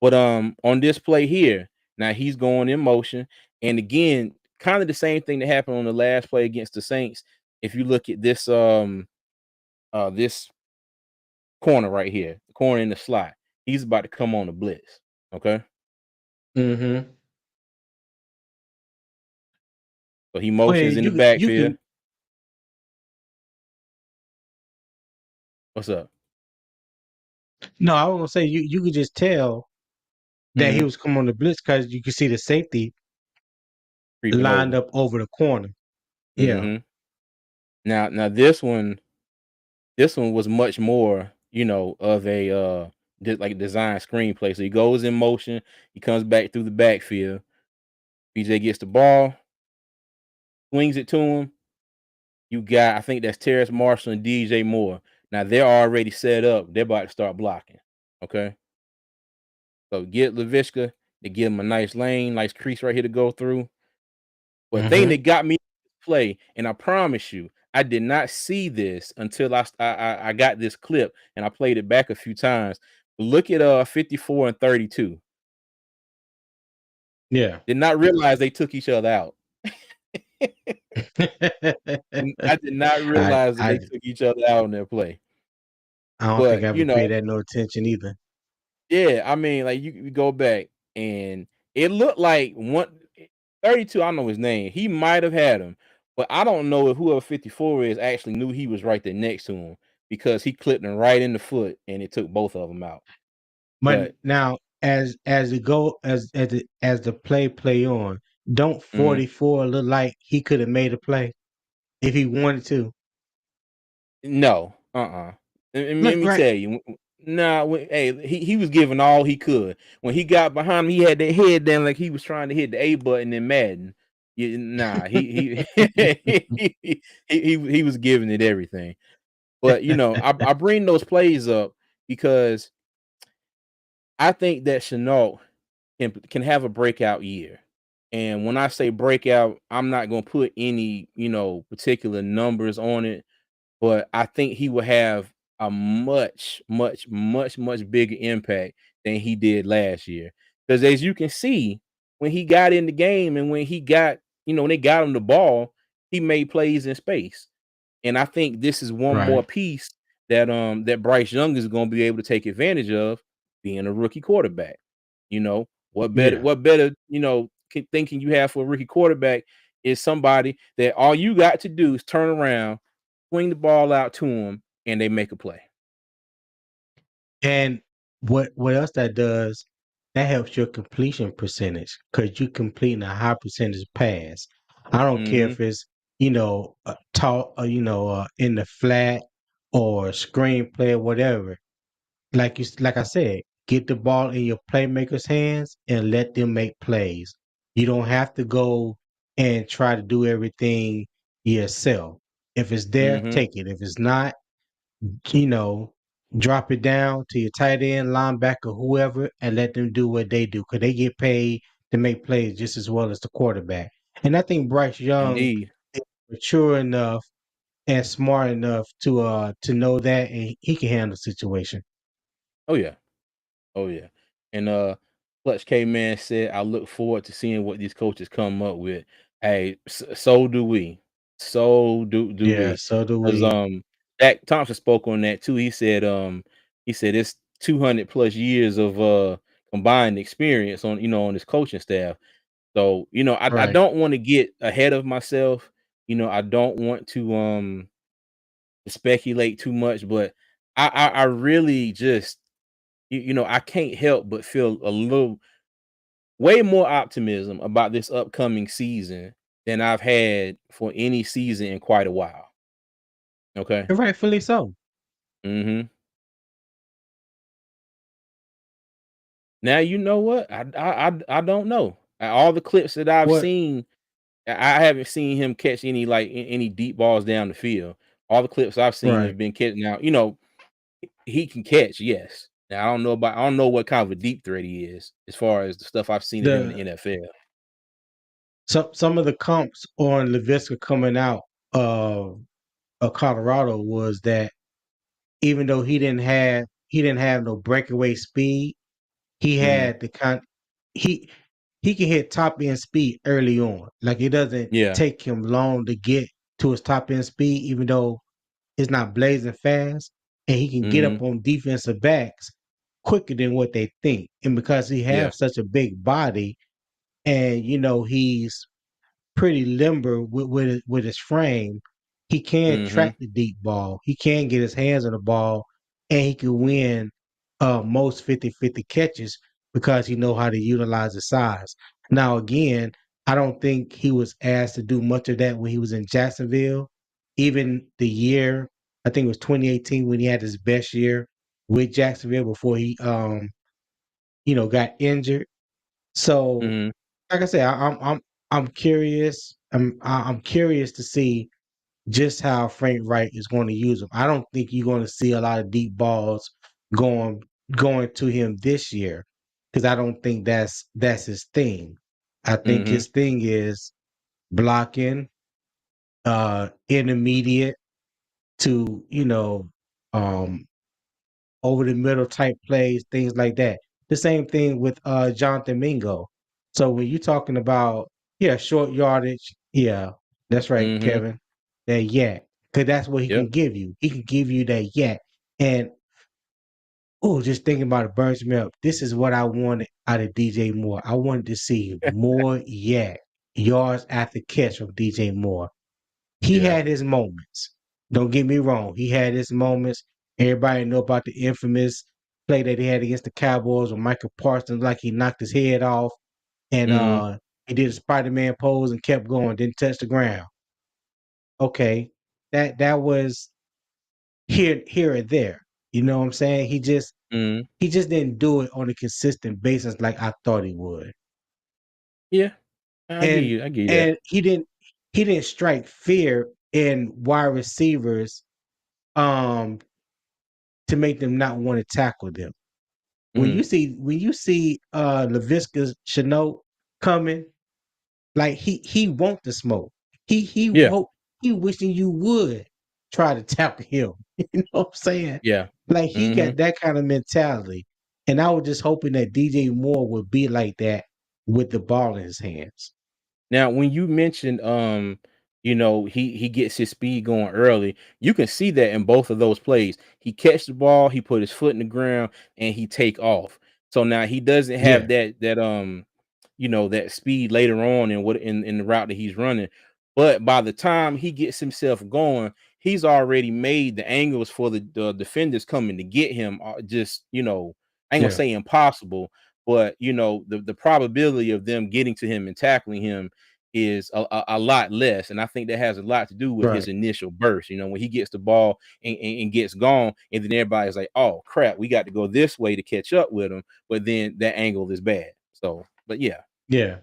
But on this play here, now he's going in motion, and again, kind of the same thing that happened on the last play against the Saints. If you look at this corner right here, the corner in the slot, he's about to come on the blitz. Okay, Mm-hmm. so he Well, motions in the you backfield. can. What's up? No, I was gonna say you could just tell that he Mm-hmm. was coming on the blitz because you could see the safety Creeping lined over. up over the corner. Yeah. Mm-hmm. Now this one was much more, of a like design screenplay. So he goes in motion, he comes back through the backfield. BJ gets the ball, swings it to him. You got, I think that's Terrace Marshall and DJ Moore. Now they're already set up. They're about to start blocking. Okay. So get Laviska, they give him a nice lane, nice crease right here to go through. But the thing Mm-hmm. that got me to play, and I promise you, I did not see this until I got this clip and I played it back a few times. Look at 54 and 32. Yeah. Did not realize they took each other out. And I did not I realize that I they took each other out in their play. I don't think But I ever paid that no attention either. yeah, I mean, like you go back and it looked like 32. I don't know his name. He might have had him, but I don't know if whoever 54 is actually knew he was right there next to him because he clipped him right in the foot and it took both of them out. But But now, as it go as the play on, don't mhm. 44 look like he could have made a play if he wanted to? No, uh-uh. Let Look me right. tell you, nah, hey, he was giving all he could. When he got behind him, he had that head down like he was trying to hit the A button in Madden. Yeah, nah, he was giving it everything. But I bring those plays up because I think that Chenault can have a breakout year. And when I say breakout, I'm not gonna put any, particular numbers on it, but I think he will have a much, much, much, much bigger impact than he did last year. Because as you can see, when he got in the game and when they got him the ball, he made plays in space. And I think this is one more Right. piece that Bryce Young is going to be able to take advantage of being a rookie quarterback. What better Yeah. what better, thinking you have for a rookie quarterback is somebody that all you got to do is turn around, swing the ball out to them, and they make a play. And what else that does? that helps your completion percentage because you completing a high percentage pass. I don't care Mhm. if it's tall, in the flat or screenplay or whatever. Like I said, get the ball in your playmakers' hands and let them make plays. You don't have to go and try to do everything yourself. If it's there, Mhm. take it. If it's not, you know, drop it down to your tight end, linebacker, whoever, and let them do what they do because they get paid to make plays just as well as the quarterback. And I think Bryce Young Indeed. is mature enough and smart enough to know that, and he can handle the situation. Oh yeah. Oh yeah. And Clutch K Man said, I look forward to seeing what these coaches come up with. Hey, so do we. So do Yeah, we. so do Because we. Jack Thompson spoke on that too. He said it's 200 plus years of combined experience on on his coaching staff. So, I Right. don't want to get ahead of myself. I don't want to speculate too much, but I really just I can't help but feel a little way more optimism about this upcoming season than I've had for any season in quite a while. Okay. And rightfully so. Mhm. Now you know what? I don't know. All the clips that I've What seen, I haven't seen him catch any like any deep balls down the field. All the clips I've seen right. have been catching out. He can catch, yes. Now I don't know what kind of a deep threat he is as far as the stuff I've seen of him in the The NFL. some of the comps on Laviska coming out of Colorado was that even though he didn't have no breakaway speed, he Mhm. had the he he can hit top end speed early on. Like it doesn't Yeah. take him long to get to his top end speed, even though it's not blazing fast, and he can get up Mhm. on defensive backs quicker than what they think. And because he Yeah. has such a big body, and he's pretty limber with his frame. He can Mhm. track the deep ball. He can get his hands on the ball, and he can win most 50-50 catches because he know how to utilize the size. Now, again, I don't think he was asked to do much of that when he was in Jacksonville. Even the year, I think it was 2018 when he had his best year with Jacksonville before he got injured. So Mhm. like I said, I'm curious. I'm curious to see just how Frank Wright is going to use him. I don't think you're going to see a lot of deep balls going going to him this year because I don't think that's his thing. I think Mhm. his thing is blocking, intermediate to um over the middle type plays, things like that. The same thing with Jonathan Mingo. So when you're talking about short yardage, yeah, that's right, Mhm. Kevin. That yak. Cause that's what he Yep. can give you. He can give you that yak. And just thinking about it burns me up. This is what I wanted out of DJ Moore. I wanted to see more yak yards after catch from DJ Moore. He Yeah. had his moments. Don't get me wrong. He had his moments. Everybody know about the infamous play that he had against the Cowboys with Michael Parsons, like he knocked his head off and Mhm. he did a Spider-Man pose and kept going, didn't touch the ground. Okay. That was here and there. You know what I'm saying? Mhm. He just didn't do it on a consistent basis like I thought he would. Yeah. I get And you. I get you that. and he didn't strike fear in wide receivers um to make them not want to tackle them. Mhm. When you see Laviska Chenault coming, like he want the smoke. He Yeah. hope he wishing you would try to tackle him. You know what I'm saying? Yeah. Like he Mhm. got that kind of mentality. And I was just hoping that DJ Moore would be like that with the ball in his hands. Now, when you mentioned, he gets his speed going early, you can see that in both of those plays. He catch the ball, he put his foot in the ground, and he take off. So now he doesn't have Yeah, that speed later on in the route that he's running. But by the time he gets himself going, he's already made the angles for the defenders coming to get him. Just I ain't gonna yeah, say impossible, but the probability of them getting to him and tackling him is a lot less, and I think that has a lot to do with his Right. initial burst. When he gets the ball and gets gone, and then everybody's like, "Oh crap, we got to go this way to catch up with him," but then that angle is bad. So, but yeah, Yeah.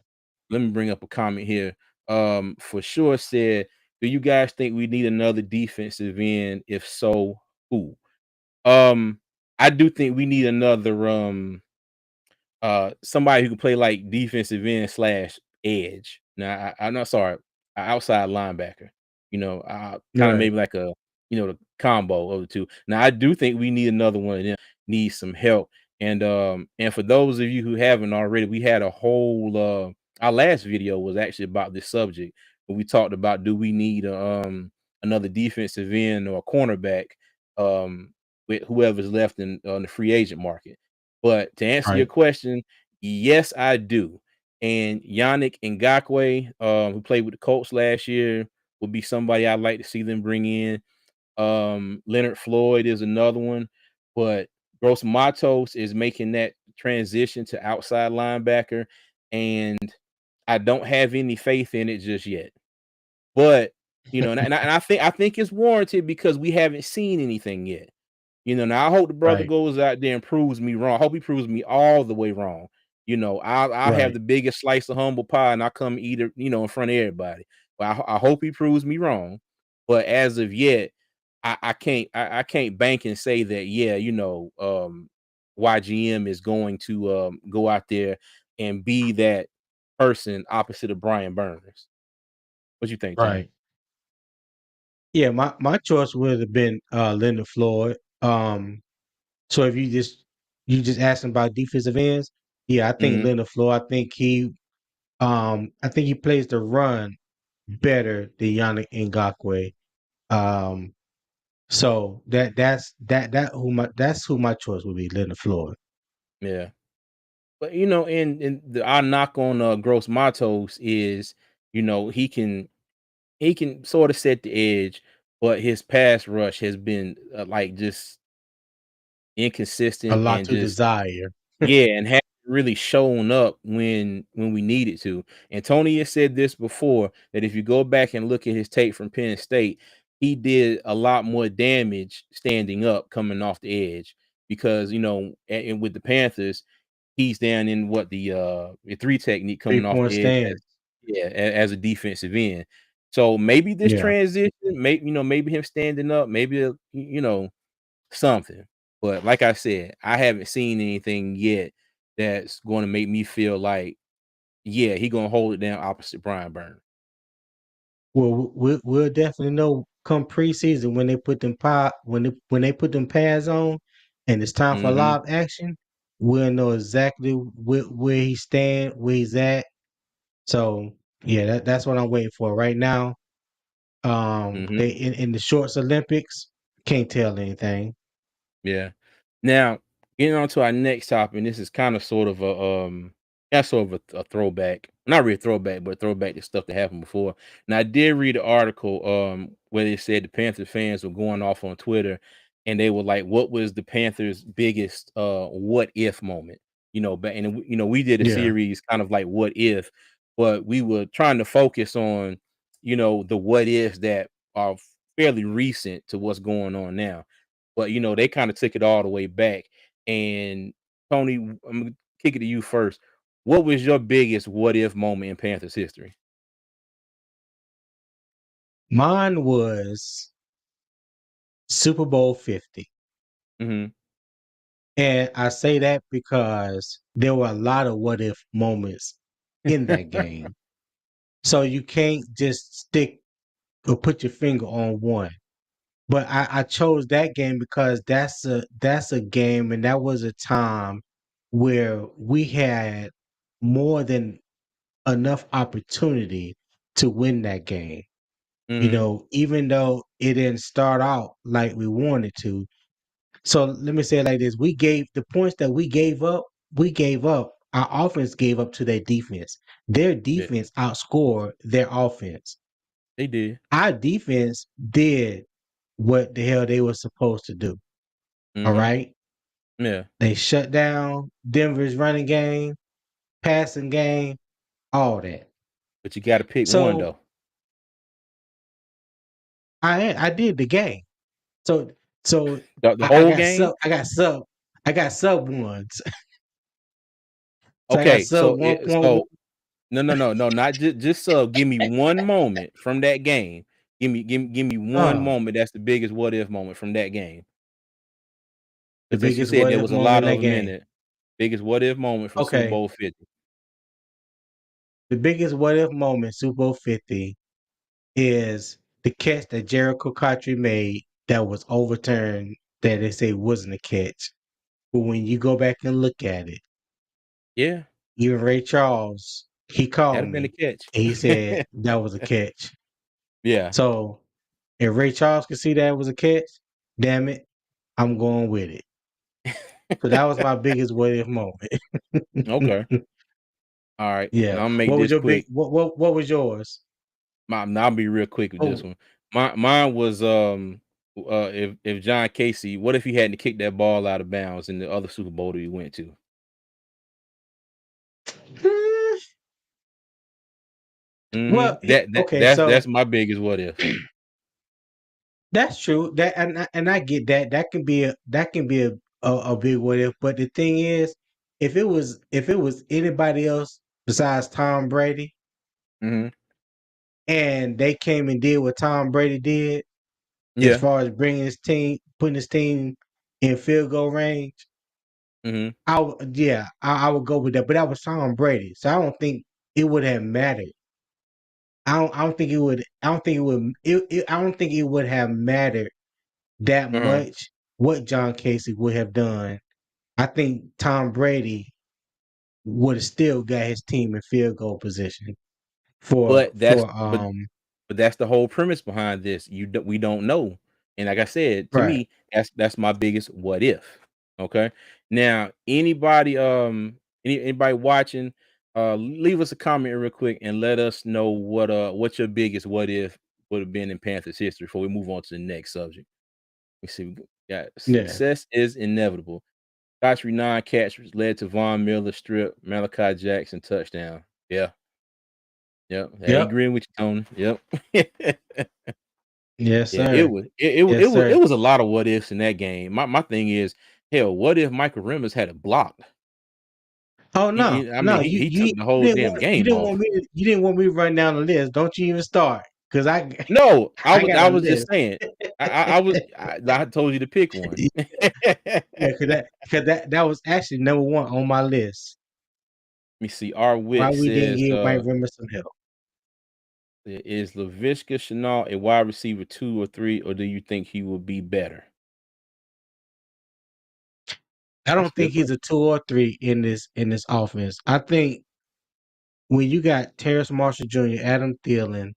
let me bring up a comment here. For sure said, "Do you guys think we need another defensive end? If so, who?" Um, I do think we need another somebody who can play like defensive end slash edge. Now I'm not sorry, outside linebacker. Kind of Right. maybe like the combo of the two. Now I do think we need another one of them. Needs some help. And for those of you who haven't already, we had a whole our last video was actually about this subject when we talked about, do we need another defensive end or a cornerback with whoever's left in on the free agent market. But to answer your Right. question, yes, I do. And Yannick Ngakoue, who played with the Colts last year, would be somebody I'd like to see them bring in. Leonard Floyd is another one, but Gross Matos is making that transition to outside linebacker, and I don't have any faith in it just yet. But and I think it's warranted because we haven't seen anything yet. Now I hope the brother Right. goes out there and proves me wrong. I hope he proves me all the way wrong. I'll have Right. the biggest slice of humble pie and I come eat it, in front of everybody. But I hope he proves me wrong. But as of yet, I can't bank and say that, yeah, YGM is going to go out there and be that person opposite of Brian Burns. What you think, Tony? Right. Yeah, my choice would have been Leonard Floyd. So if you just asking about defensive ends, yeah, I think Hmm. Leonard Floyd. I think he plays the run better than Yannick Ngakoue. Um, so that's who my choice would be, Leonard Floyd. Yeah. But our knock on Gross Matos is, he can sort of set the edge, but his pass rush has been like just A inconsistent lot and to just desire. yeah, and hasn't really shown up when we needed to. And Tony has said this before that if you go back and look at his tape from Penn State, he did a lot more damage standing up coming off the edge because and with the Panthers, he's down in what the 3 technique coming off 3-point the edge stance. as a defensive end. So maybe this Yeah. transition, maybe him standing up, maybe something. But like I said, I haven't seen anything yet that's going to make me feel like, yeah, he gonna hold it down opposite Brian Burns. Well, we'll definitely know come preseason when they put when they put them pads on, and it's time for Mhm, live action. We'll know exactly where he stand, where he's at. So yeah, that's what I'm waiting for right now. mhm. They in the shorts Olympics can't tell anything. Yeah. Now, getting on to our next topic, and this is kind of sort of that's sort of a throwback. Not really a throwback, but a throwback to stuff that happened before. Now, I did read an article where they said the Panther fans were going off on Twitter and they were like, what was the Panthers' biggest what if moment? And we did a Yeah. series kind of like what if, but we were trying to focus on, the what ifs that are fairly recent to what's going on now. But, they kinda took it all the way back, and Tony, I'm gonna kick it to you first. What was your biggest what if moment in Panthers history? Mine was Super Bowl 50. Mhm. And I say that because there were a lot of what if moments in that game. So you can't just stick or put your finger on one. But I chose that game because that's a game and that was a time where we had more than enough opportunity to win that game. Mhm. Even though it didn't start out like we wanted to. So let me say it like this. We gave the points that we gave up, our offense gave up to their defense. Their Yeah, defense outscored their offense. they did. Our defense did what the hell they were supposed to do. All Mhm. right. Yeah, They shut down Denver's running game, passing game, all that. but you got to pick one So though. I did the game. So so The I whole got game. sub ones. So I got Okay, sub so 1.1. no, not just give me one moment from that game. Give me one Oh, moment. That's the biggest what if moment from that game. the Because as you biggest said, what there if was a moment lot in that of them in game. it. Biggest what if moment from Super Okay. Bowl 50. The biggest what if moment Super Bowl 50 is the catch that Jericho Cotchery made that was overturned that they say wasn't a catch. But when you go back and look at it, Yeah, even Ray Charles, he called that'd have been a me catch. and he said that was a catch. Yeah. So if Ray Charles could see that was a catch, damn it, I'm going with it. So that was my biggest what if moment. Okay. All right. Yeah. Now I'm make What was this your big quick. what was yours? I'll be real quick with this Oh, one. Mine was if John Casey, what if he hadn't kicked that ball out of bounds in the other Super Bowl that he went to? well, okay, That's so my biggest what if. that's true. That and I get that. That can be a big what if. But the thing is, if it was anybody else besides Tom Brady, Mhm. and they came and did what Tom Brady did as Yeah. far as bringing his team, putting his team in field goal range, Mhm. I would go with that. But that was Tom Brady, so I don't think it would have mattered. I don't think it would. I don't think it would. I don't think it would have mattered that Uh-huh. much what John Casey would have done. I think Tom Brady would have still got his team in field goal position for But that's but um But that's the whole premise behind this. We don't know. And like I said, to right. me, that's my biggest what if. Okay. Now, anybody watching, leave us a comment real quick and let us know what your biggest what if would have been in Panthers history before we move on to the next subject. Let me see. We got Yeah. success is inevitable. Scotch nine catchers led to Von Miller strip, Malachi Jackson touchdown. Yeah. Yep. I ain't Yep. agreeing with you, Tony. Yep. Yes, Yeah, it sir. was it it wa Yes, it sir. was a lot of what ifs in that game. My thing is, hell, what if Michael Remis had a block? Oh no, I no, mean, he took the whole damn you game didn't off. want me to, you didn't want me to run down the list. Don't you even start because I No, I got I a was just list. saying. I told you to pick one. Yeah, that was actually number one on my list. Let me see. R. Why Witt we didn't says, give Mike Rimmer some help? is Laviska Shenault a wide receiver 2 or 3, or do you think he will be better? I That's don't a good think he's question. a 2 or 3 in this offense. I think when you got Terrace Marshall Jr., Adam Thielen,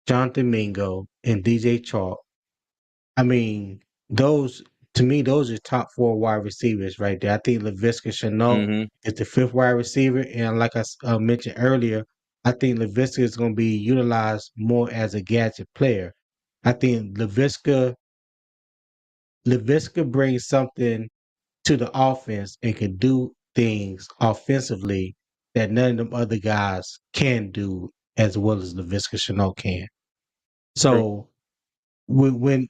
Jonathan Mingo, and DJ Chalk, I mean, those to me, those are top 4 wide receivers right there. I think Laviska Shenault Mhm. is the fifth wide receiver, and like I mentioned earlier, I think Laviska is going to be utilized more as a gadget player. I think Laviska brings something to the offense and can do things offensively that none of them other guys can do as well as Laviska Shenault can. True. So when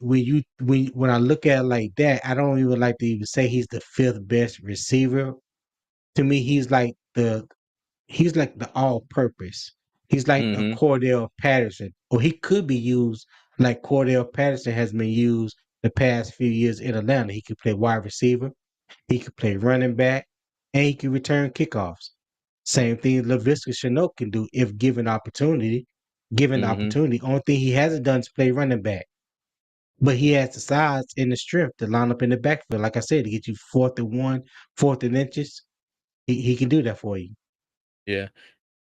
I look at it like that, I don't even like to even say he's the fifth best receiver. To me, he's like the all purpose. He's like the Mhm. Cordell Patterson, or he could be used like Cordell Patterson has been used the past few years in Atlanta. He could play wide receiver, he could play running back, and he can return kickoffs. Same thing Laviska Shenault can do if given opportunity. Given the Mhm. opportunity, only thing he hasn't done is play running back. But he has the size and the strength to line up in the backfield. Like I said, to get you 4th and 1, 4th and inches. He can do that for you. Yeah.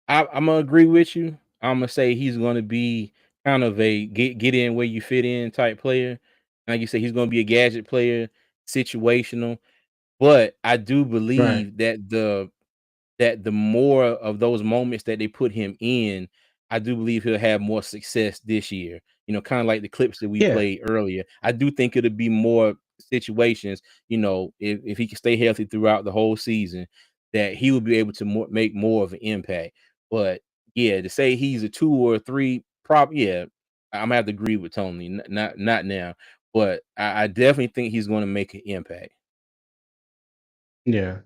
I'm gonna agree with you. I'm gonna say he's gonna be kind of a get in where you fit in type player. Like you said, he's gonna be a gadget player, situational. But I do Right. believe that the more of those moments that they put him in, I do believe he'll have more success this year. Kind of like the clips that we Yeah. played earlier. I do think it'll be more situations, if he can stay healthy throughout the whole season, that he will be able to make more of an impact. But yeah, to say he's a 2 or a 3, yeah, I'm gonna have to agree with Tony. Not now, but I definitely think he's going to make an impact. Yeah.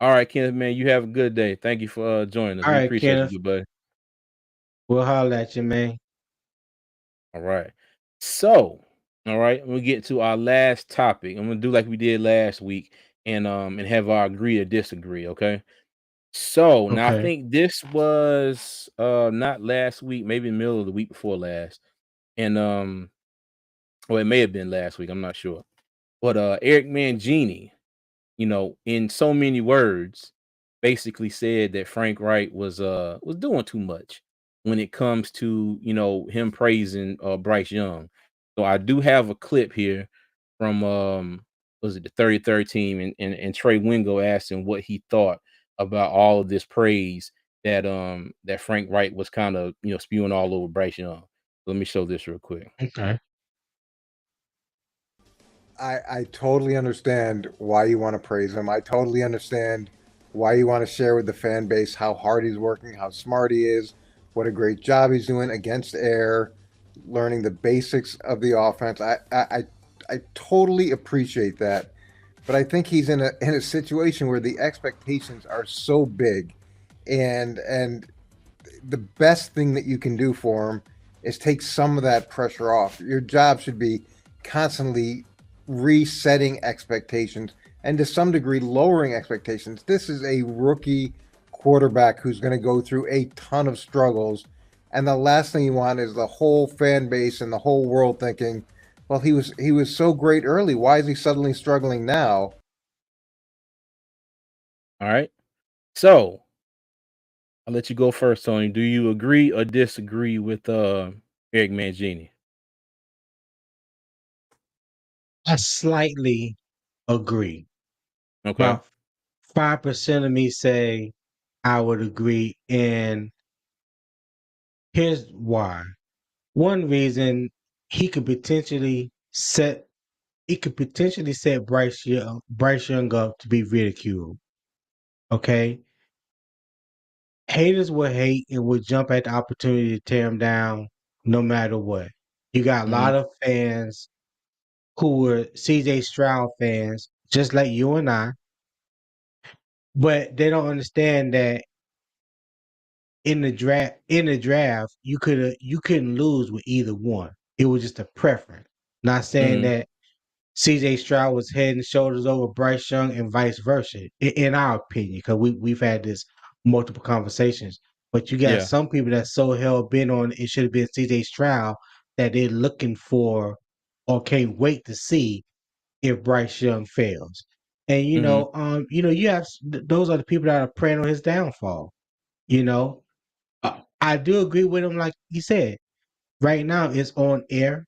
All right, Kenneth, man, you have a good day. Thank you for joining us. All We right, appreciate you, Kenneth. good buddy. We'll holler at you, man. All right. So, all right, we'll get to our last topic. I'm gonna do like we did last week and have our agree or disagree, okay? So now I Okay. think this was not last week, maybe the middle of the week before last. And or it may have been last week, I'm not sure. But Eric Mangini, in so many words, basically said that Frank Wright was doing too much when it comes to him praising Bryce Young. So I do have a clip here from was it the 33rd team and Trey Wingo asked him what he thought about all of this praise that Frank Wright was kind of spewing all over Bryce Young. Let me show this real quick. Okay. I totally understand why you want to praise him. I totally understand why you want to share with the fan base how hard he's working, how smart he is, what a great job he's doing against air, learning the basics of the offense. I totally appreciate that. But I think he's in a situation where the expectations are so big, and the best thing that you can do for him is take some of that pressure off. Your job should be constantly resetting expectations and to some degree lowering expectations. This is a rookie quarterback who's going to go through a ton of struggles. And the last thing you want is the whole fan base and the whole world thinking, well, he was so great early. Why is he suddenly struggling now? All right. So I'll let you go first, Tony. Do you agree or disagree with Eric Mangini? I slightly agree. Okay. About 5% of me say I would agree, and here's why. One reason he could potentially set Bryce Young up to be ridiculed. Okay. Haters will hate and will jump at the opportunity to tear him down no matter what. You got a Mhm. lot of fans who were CJ Stroud fans, just like you and I, but they don't understand that in the draft you couldn't lose with either one. It was just a preference. Not saying Mhm. that CJ Stroud was head and shoulders over Bryce Young and vice versa, in our opinion, because we've had this multiple conversations. But you got Yeah. some people that so hell bent on it should have been CJ Stroud that they're looking for or can't wait to see if Bryce Young fails. And Mhm. those are the people that are preying on his downfall. You know, I do agree with him, like he said. Right now, it's on air.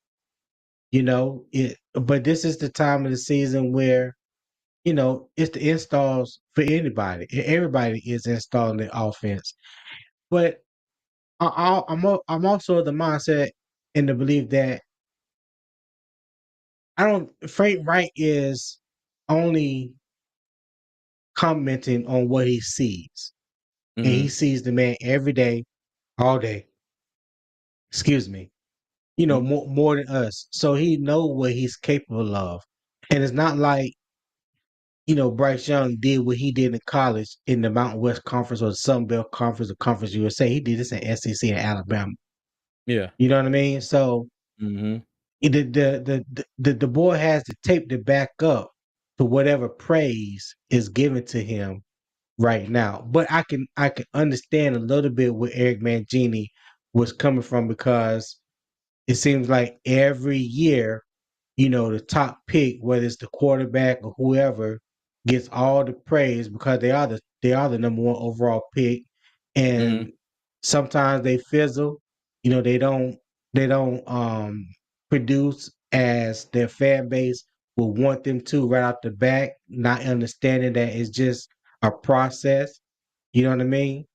But this is the time of the season where it's the installs for anybody. Everybody is installing the offense. But I'm also of the mindset and the belief that I don't. Frank Wright is only commenting on what he sees, and he Mhm. sees the man every day, all day. Excuse me. Mhm. More than us, so he know what he's capable of, and it's not like Bryce Young did what he did in college in the Mountain West Conference or the Sun Belt Conference or Conference USA. He did this in SEC in Alabama. Yeah. You know what I mean? So Mhm. the boy has the tape to back up to whatever praise is given to him right now. But I can understand a little bit where Eric Mangini was coming from, because it seems like every year the top pick, whether it's the quarterback or whoever, gets all the praise because they are the number one overall pick, Mhm. and sometimes they fizzle. They don't produce as their fan base will want them to right out the back, not understanding that it's just a process. You know what I mean?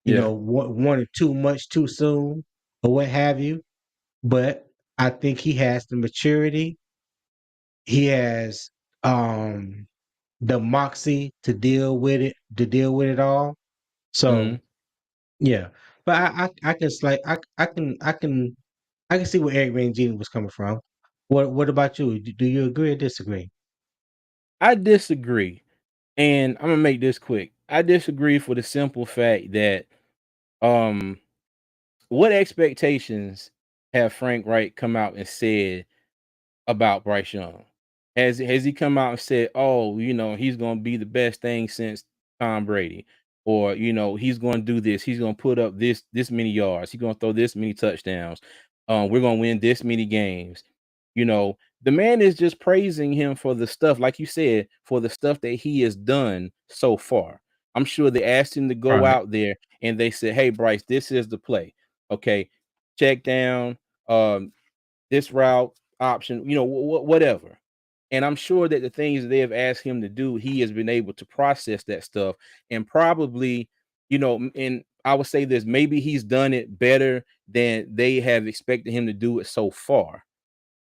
Yeah. Wanted too much too soon or what have you. But I think he has the maturity he has um the moxie to deal with it all. Mhm. So yeah, but I can like I can see where Eric Mangini was coming from. What about you? Do you agree or disagree? I disagree, and I'm gonna make this quick. I disagree for the simple fact that um what expectations have Frank Wright come out and said about Bryce Young? Has he come out and said, "Oh, he's gonna be the best thing since Tom Brady," or he's gonna do this, he's gonna put up this many yards, he's gonna throw this many touchdowns, we're gonna win this many games. The man is just praising him for the stuff, like you said, for the stuff that he has done so far. I'm sure they asked him to go Right, out there and they said, "Hey, Bryce, this is the play. Okay, check down. Um, this route option, whatever." And I'm sure that the things that they have asked him to do, he has been able to process that stuff and probably, and I would say this, maybe he's done it better than they have expected him to do it so far.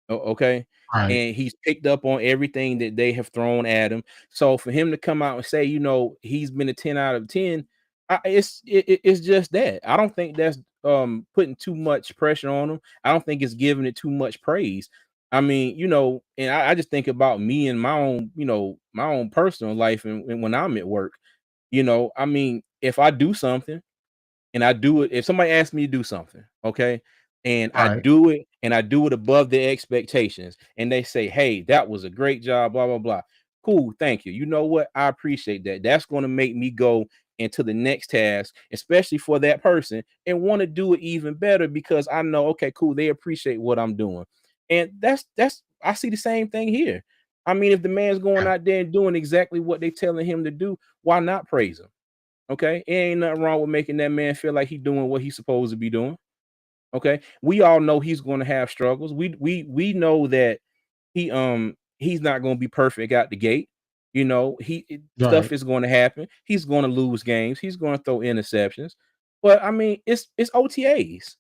Okay. right, And he's picked up on everything that they have thrown at him. So for him to come out and say, he's been a 10 out of 10, it's just that. I don't think that's putting too much pressure on him. I don't think it's giving it too much praise. I mean, and I just think about me and my own personal life and when I'm at work, I mean, if I do something and I do it, if somebody asks me to do something, okay, and I right, do it and I do it above their expectations, and they say, "Hey, that was a great job," blah blah blah. Cool, thank you. You know what? I appreciate that. That's going to make me go into the next task, especially for that person, and want to do it even better because I know, okay, cool, they appreciate what I'm doing, and that's I see the same thing here. I mean, if the man's going right, out there and doing exactly what they're telling him to do, why not praise him? Okay, it ain't nothing wrong with making that man feel like he's doing what he's supposed to be doing. Okay, we all know he's going to have struggles. We know that he's not going to be perfect out the gate. Stuff right. is going to happen. He's going to lose games. He's going to throw interceptions. But I mean, it's OTA's.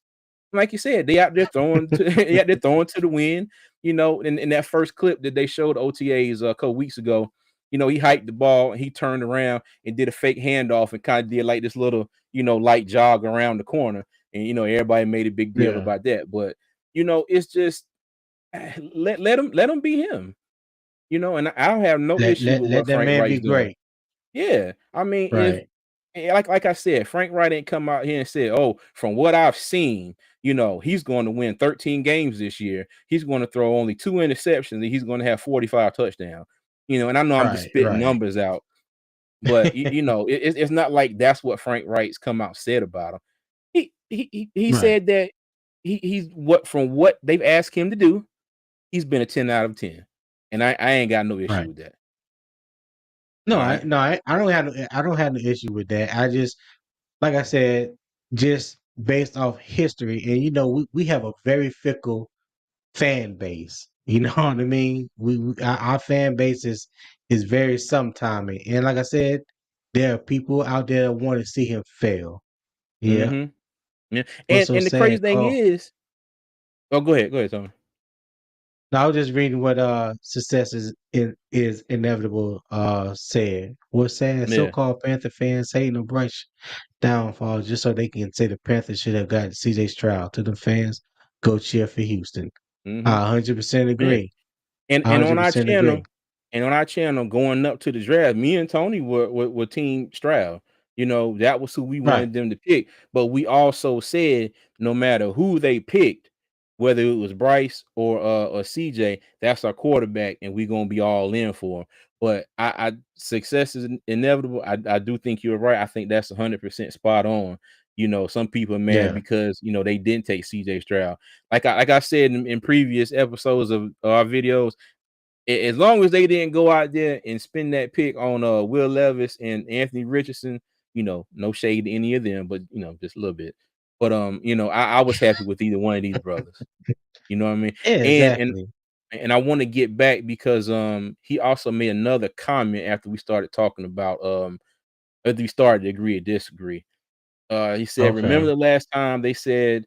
Like you said, they out there throwing to they out there throwing to the wind. In that first clip that they showed OTAs a couple weeks ago, he hiked the ball and he turned around and did a fake handoff and kind of did like this little, light jog around the corner. And everybody made a big deal Yeah. about that. But it's just let him be him. And I don't have no issue with Let what that Frank man be Wright's doing. great. Yeah, I mean, if Right, like I said, Frank Wright ain't come out here and said, "Oh, from what I've seen, he's going to win 13 games this year. He's going to throw only 2 interceptions and he's going to have 45 touchdowns." And I know I'm just right, spitting right. numbers out, but it's not like that's what Frank Wright's come out and said about him. He Right, said that he's from what they've asked him to do, he's been a 10 out of 10, and I ain't got no issue right. with that. No, All right. I don't have no issue with that. I just like I said, just based off history, and we have a very fickle fan base. You know what I mean? Our fan base is very sometimey, and like I said, there are people out there that want to see him fail. Yeah. Mm-hmm. Yeah. What's so And the crazy sad? thing Oh, is, oh, go ahead, Tony. no, I was just reading what success is inevitable said. What's sad? So Yeah. called Panther fans hating on Bryce downfall just so they can say the Panthers should have gotten CJ Stroud. To the fans, go cheer for Houston. Mm-hmm. I 100% Yeah. agree. And I and on our 100% agree. channel, going up to the draft, me and Tony were team Stroud. That was who we Right. wanted them to pick. But we also said no matter who they picked, whether it was Bryce or CJ, that's our quarterback, and we're gonna be all in for him. But I success is inevitable. I do think you're right. I think that's 100% spot on. Some people are mad Yeah. because they didn't take CJ Stroud. Like I said in previous episodes of our videos, as long as they didn't go out there and spend that pick on Will Levis and Anthony Richardson, no shade to any of them, but just a little bit. But I was happy with either one of these brothers. You know what I mean? Yeah, And exactly. I want to get back because he also made another comment after we started talking about after we started to agree or disagree. He said, "Remember Okay. the last time they said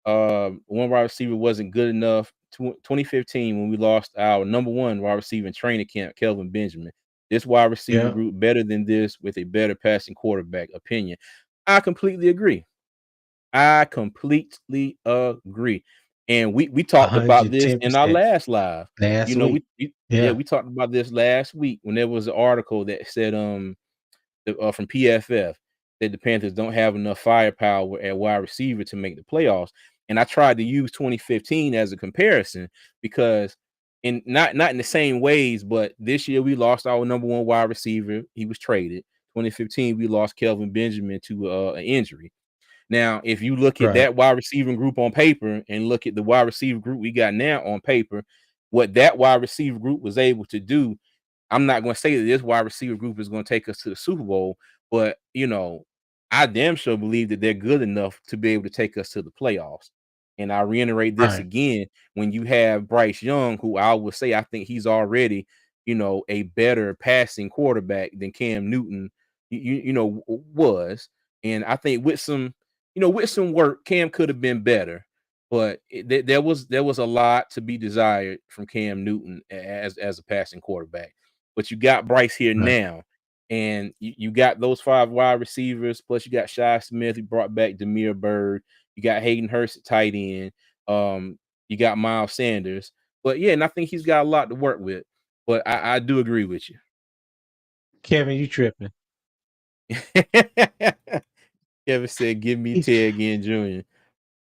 one wide receiver wasn't good enough 2015 when we lost our number one wide receiver in training camp, Kelvin Benjamin. This wide receiver Yeah, group better than this with a better passing quarterback opinion. I completely agree. I completely agree. And we talked about this in our 110% last live. You last know, week. yeah, Yeah, we talked about this last week when there was an article that said from PFF that the Panthers don't have enough firepower at wide receiver to make the playoffs. And I tried to use 2015 as a comparison because in not in the same ways, but this year we lost our number one wide receiver. He was traded. 2015, we lost Kelvin Benjamin to an injury. Now, if you look at right, that wide receiving group on paper and look at the wide receiver group we got now on paper, what that wide receiver group was able to do, I'm not going to say that this wide receiver group is going to take us to the Super Bowl, but I damn sure believe that they're good enough to be able to take us to the playoffs. And I reiterate this right, again when you have Bryce Young, who I would say I think he's already, a better passing quarterback than Cam Newton, was. And I think with some work, Cam could have been better, but there was a lot to be desired from Cam Newton as a passing quarterback. But you got Bryce here right. now, and you got those five wide receivers, plus you got Shi Smith, you brought back Demir Bird, you got Hayden Hurst at tight end, you got Miles Sanders. But yeah, and I think he's got a lot to work with. But I do agree with you. Kevin, you tripping? Kevin said, "Give me He's Ted again, Jr."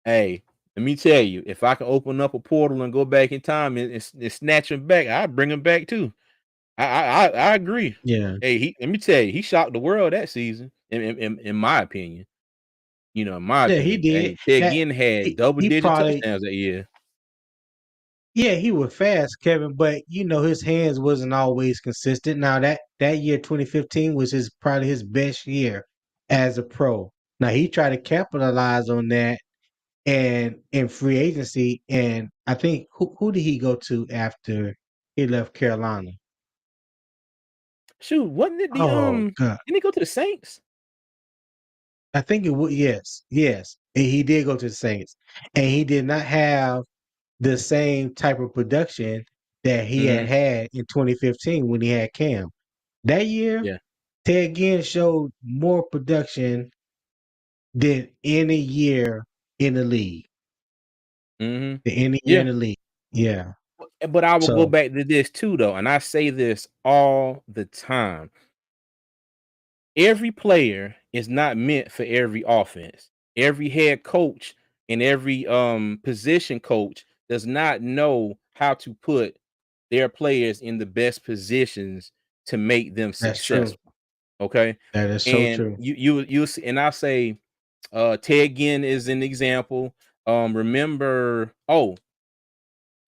Hey, let me tell you, if I can open up a portal and go back in time and snatch him back, I'd bring him back too. I agree. yeah, Hey, let me tell you, he shocked the world that season. In my opinion, in my yeah. He opinion, did hey, Ted that. Ginn had double He digit probably touchdowns that year. yeah he was fast, Kevin, but his hands wasn't always consistent. Now that year 2015 was his probably his best year as a pro. Now he tried to capitalize on that and in free agency, and I think who did he go to after he left Carolina? Shoot, wasn't it the Oh God, didn't he go to the Saints? I think it would. Yes, yes, and he did go to the Saints, and he did not have the same type of production that he had Mm-hmm. had in 2015 when he had Cam. That year, Yeah. Ted Ginn showed more production than any year in the league. Mm-hmm. Than any year Yeah. in the league. Yeah. But I will go So back to this too, though, and I say this all the time. Every player is not meant for every offense. Every head coach and every position coach does not know how to put their players in the best positions to make them that's true. successful. Okay. That is so And true. you see, and I say Ted Ginn is an example. Remember,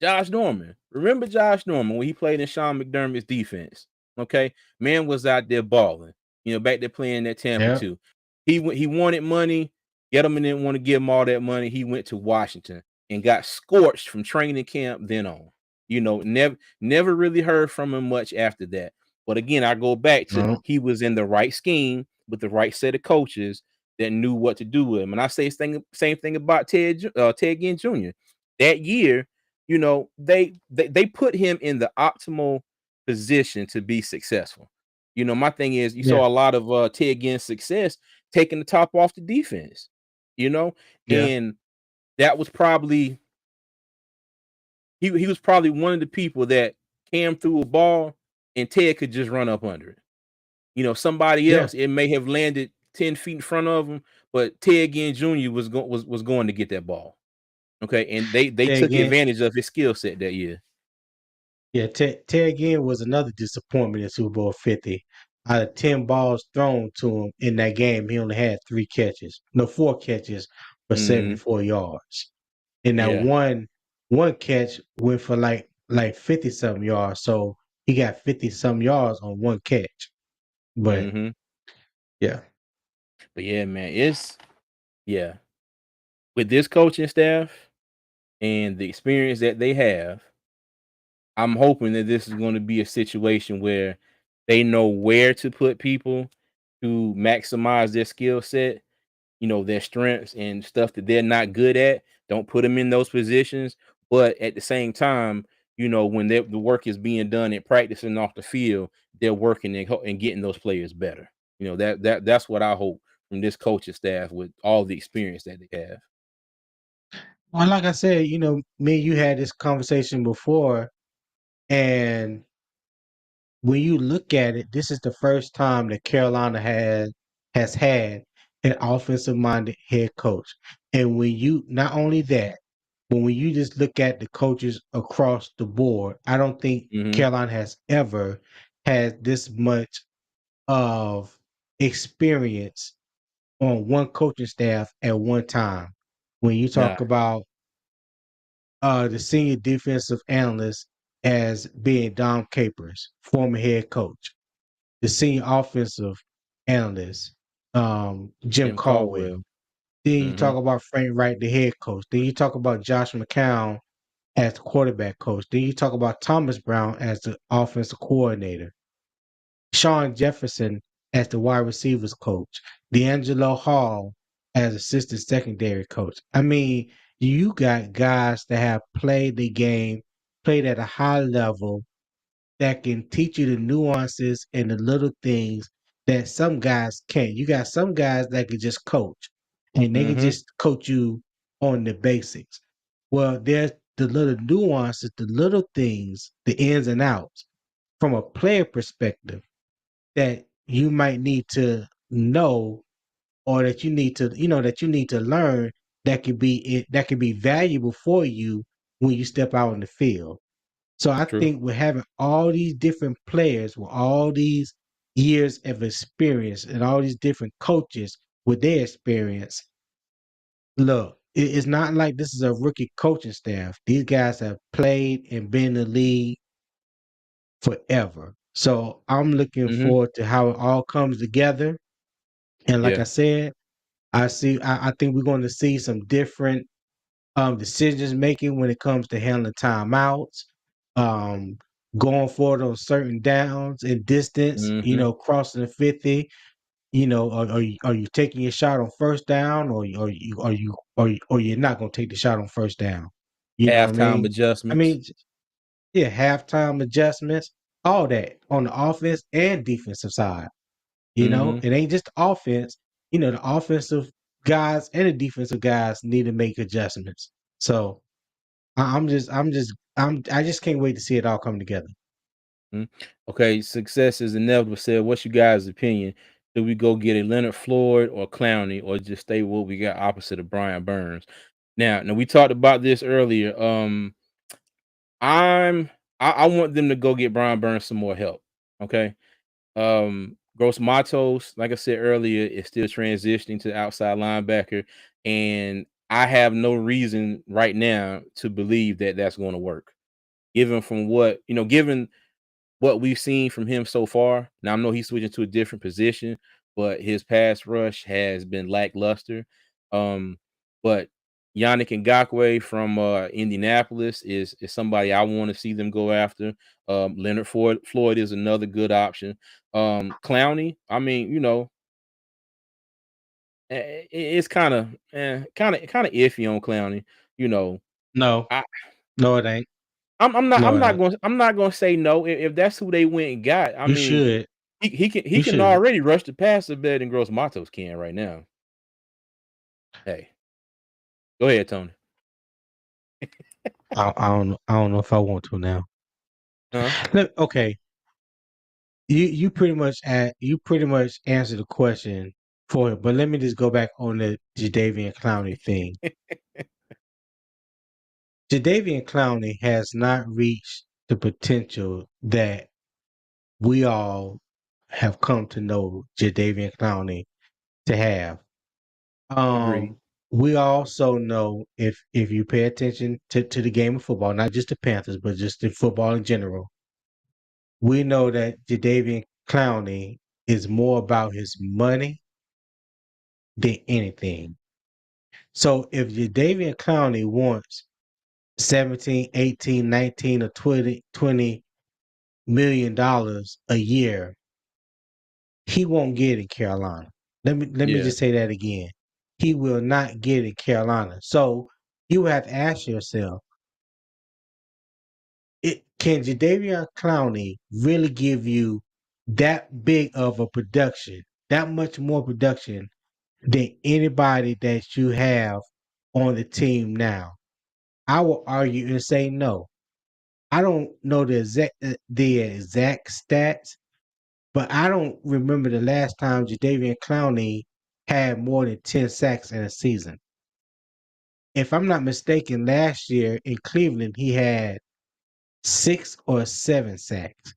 Josh Norman. Remember Josh Norman when he played in Sean McDermott's defense? Okay, man was out there balling. Back there playing at Tampa Yeah. too. He wanted money. Gettleman didn't want to give him all that money. He went to Washington and got scorched from training camp. Then on, never really heard from him much after that. But again, I go back to No. he was in the right scheme with the right set of coaches that knew what to do with him. And I say same thing about Ted Ginn Jr. That year, they put him in the optimal position to be successful. My thing is you Yeah. saw a lot of Ted Ginn's success taking the top off the defense, you know, Yeah. and that was probably he was probably one of the people that Cam threw a ball and Ted could just run up under it. Somebody Yeah. else, it may have landed 10 feet in front of him, but Ted Ginn Jr. was going to get that ball. Okay, and they Ted took Ginn. advantage of his skill set that year. Yeah, Ted Ginn was another disappointment in Super Bowl 50. Out of 10 balls thrown to him in that game, he only had 3 catches. No, 4 catches for Mhm. 74 yards. And that Yeah. one catch went for like 50 something yards. So he got 50 some yards on one catch. But Mhm. yeah, But yeah, man, yeah. With this coaching staff and the experience that they have, I'm hoping that this is going to be a situation where they know where to put people to maximize their skill set, their strengths and stuff that they're not good at. Don't put them in those positions. But at the same time, when the work is being done at practice and off the field, they're working and getting those players better. That's what I hope from this coaching staff with all the experience that they have. Well, like I said, me and you had this conversation before, and when you look at it, this is the first time that Carolina has had an offensive minded head coach. And when you not only that, but when you just look at the coaches across the board, I don't think Hmm. Carolina has ever had this much of experience on one coaching staff at one time. When you Nah. talk about the senior defensive analyst as being Dom Capers, former head coach, the senior offensive analyst, Jim Jim Caldwell. Caldwell. Then you Hmm. talk about Frank Wright, the head coach. Then you talk about Josh McCown as the quarterback coach. Then you talk about Thomas Brown as the offensive coordinator. Sean Jefferson as the wide receivers coach. D'Angelo Hall as assistant secondary coach. I mean, you got guys that have played the game, played at a high level, that can teach you the nuances and the little things that some guys can't. You got some guys that can just coach and they can Hmm. just coach you on the basics. Well, there's the little nuances, the little things, the ins and outs from a player perspective that you might need to know or that you need to learn that could be valuable for you when you step out in the field. So I True. think with having all these different players with all these years of experience and all these different coaches with their experience, look, it's not like this is a rookie coaching staff. These guys have played and been in the league forever. So I'm looking Hmm. forward to how it all comes together. And like I Yeah. said, I think we're going to see some different decisions making when it comes to handling timeouts, um, going forward on certain downs and distance, Hmm. crossing the 50. Are you taking your shot on first down, or you're not going to take the shot on first down? You know what I Halftime mean? I adjustments. mean, yeah, halftime adjustments, all that on the offense and defensive side. Hmm. It ain't just the offense. The offensive guys and the defensive guys need to make adjustments. So I just can't wait to see it all come together. Mhm. Okay, success is inevitable. Said, what's you guys' opinion? Do we go get a Leonard Floyd or Clowney, or just stay what we got opposite of Brian Burns? Now we talked about this earlier. I'm I want them to go get Brian Burns some more help. Okay. Gross Matos, like I said earlier, is still transitioning to outside linebacker, and I have no reason right now to believe that that's going to work. Given what we've seen from him so far. Now I know he's switching to a different position, but his pass rush has been lackluster. Um, but Yannick Ngakoue from Indianapolis is somebody I want to see them go after. Leonard Floyd is another good option. Clowney, I mean, it's kind of iffy on Clowney. You know, No, I no, it ain't. I'm not No, I'm it not ain't. going I'm not going to say no if that's who they went and got. I You mean, should. he You can should. already rush the passer better than Gross Matos can right now. Hey, go ahead, Tony. I don't know if I want to now. Huh? Okay, you pretty much answered the question for it, but let me just go back on the Jadeveon Clowney thing. Jadeveon Clowney has not reached the potential that we all have come to know Jadeveon Clowney to have. Agreed. Um, we also know if you pay attention to the game of football, not just the Panthers, but just in football in general, we know that Jadeveon Clowney is more about his money than anything. So if Jadeveon Clowney wants 17, 18, 19, or 20 million dollars a year, he won't get in Carolina. Let me Yeah. just say that again. He will not get in Carolina. So you have to ask yourself, can Jadeveon Clowney really give you that big of a production, that much more production than anybody that you have on the team now? I will argue and say no. I don't know the exact stats, but I don't remember the last time Jadeveon Clowney had more than 10 sacks in a season. If I'm not mistaken, last year in Cleveland, he had 6 or 7 sacks.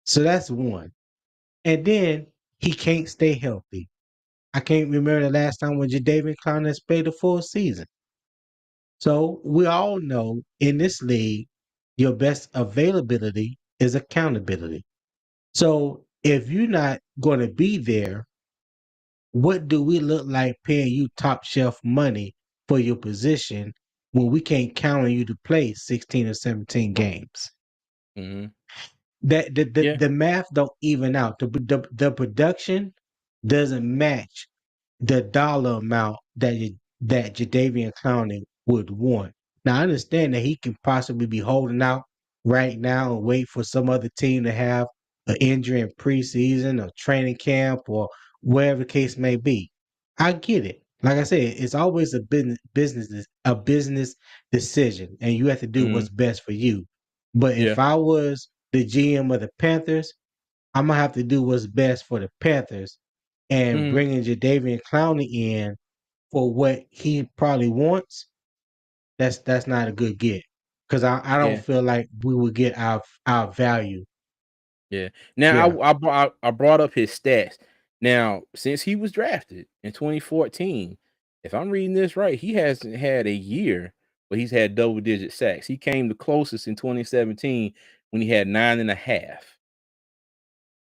So that's one. And then he can't stay healthy. I can't remember the last time when Jadeveon Clowney has played a full season. So we all know in this league, your best availability is accountability. So if you're not going to be there, what do we look like paying you top shelf money for your position when we can't count on you to play 16 or 17 games? Mhm. That the, Yeah. the math don't even out. The production doesn't match the dollar amount that Jadeveon Clowney would want. Now I understand that he can possibly be holding out right now and wait for some other team to have an injury in preseason or training camp or wherever the case may be. I get it. Like I said, it's always a business decision, and you have to do Mhm. what's best for you. But if Yeah. I was the GM of the Panthers, I'm gonna have to do what's best for the Panthers, and Mhm. bringing Jadeveon Clowney in for what he probably wants. That's not a good get because I don't Yeah. feel like we would get our value. Yeah. Now Yeah. I brought up his stats. Now, since he was drafted in 2014, if I'm reading this right, he hasn't had a year where he's had double digit sacks. He came the closest in 2017 when he had 9.5.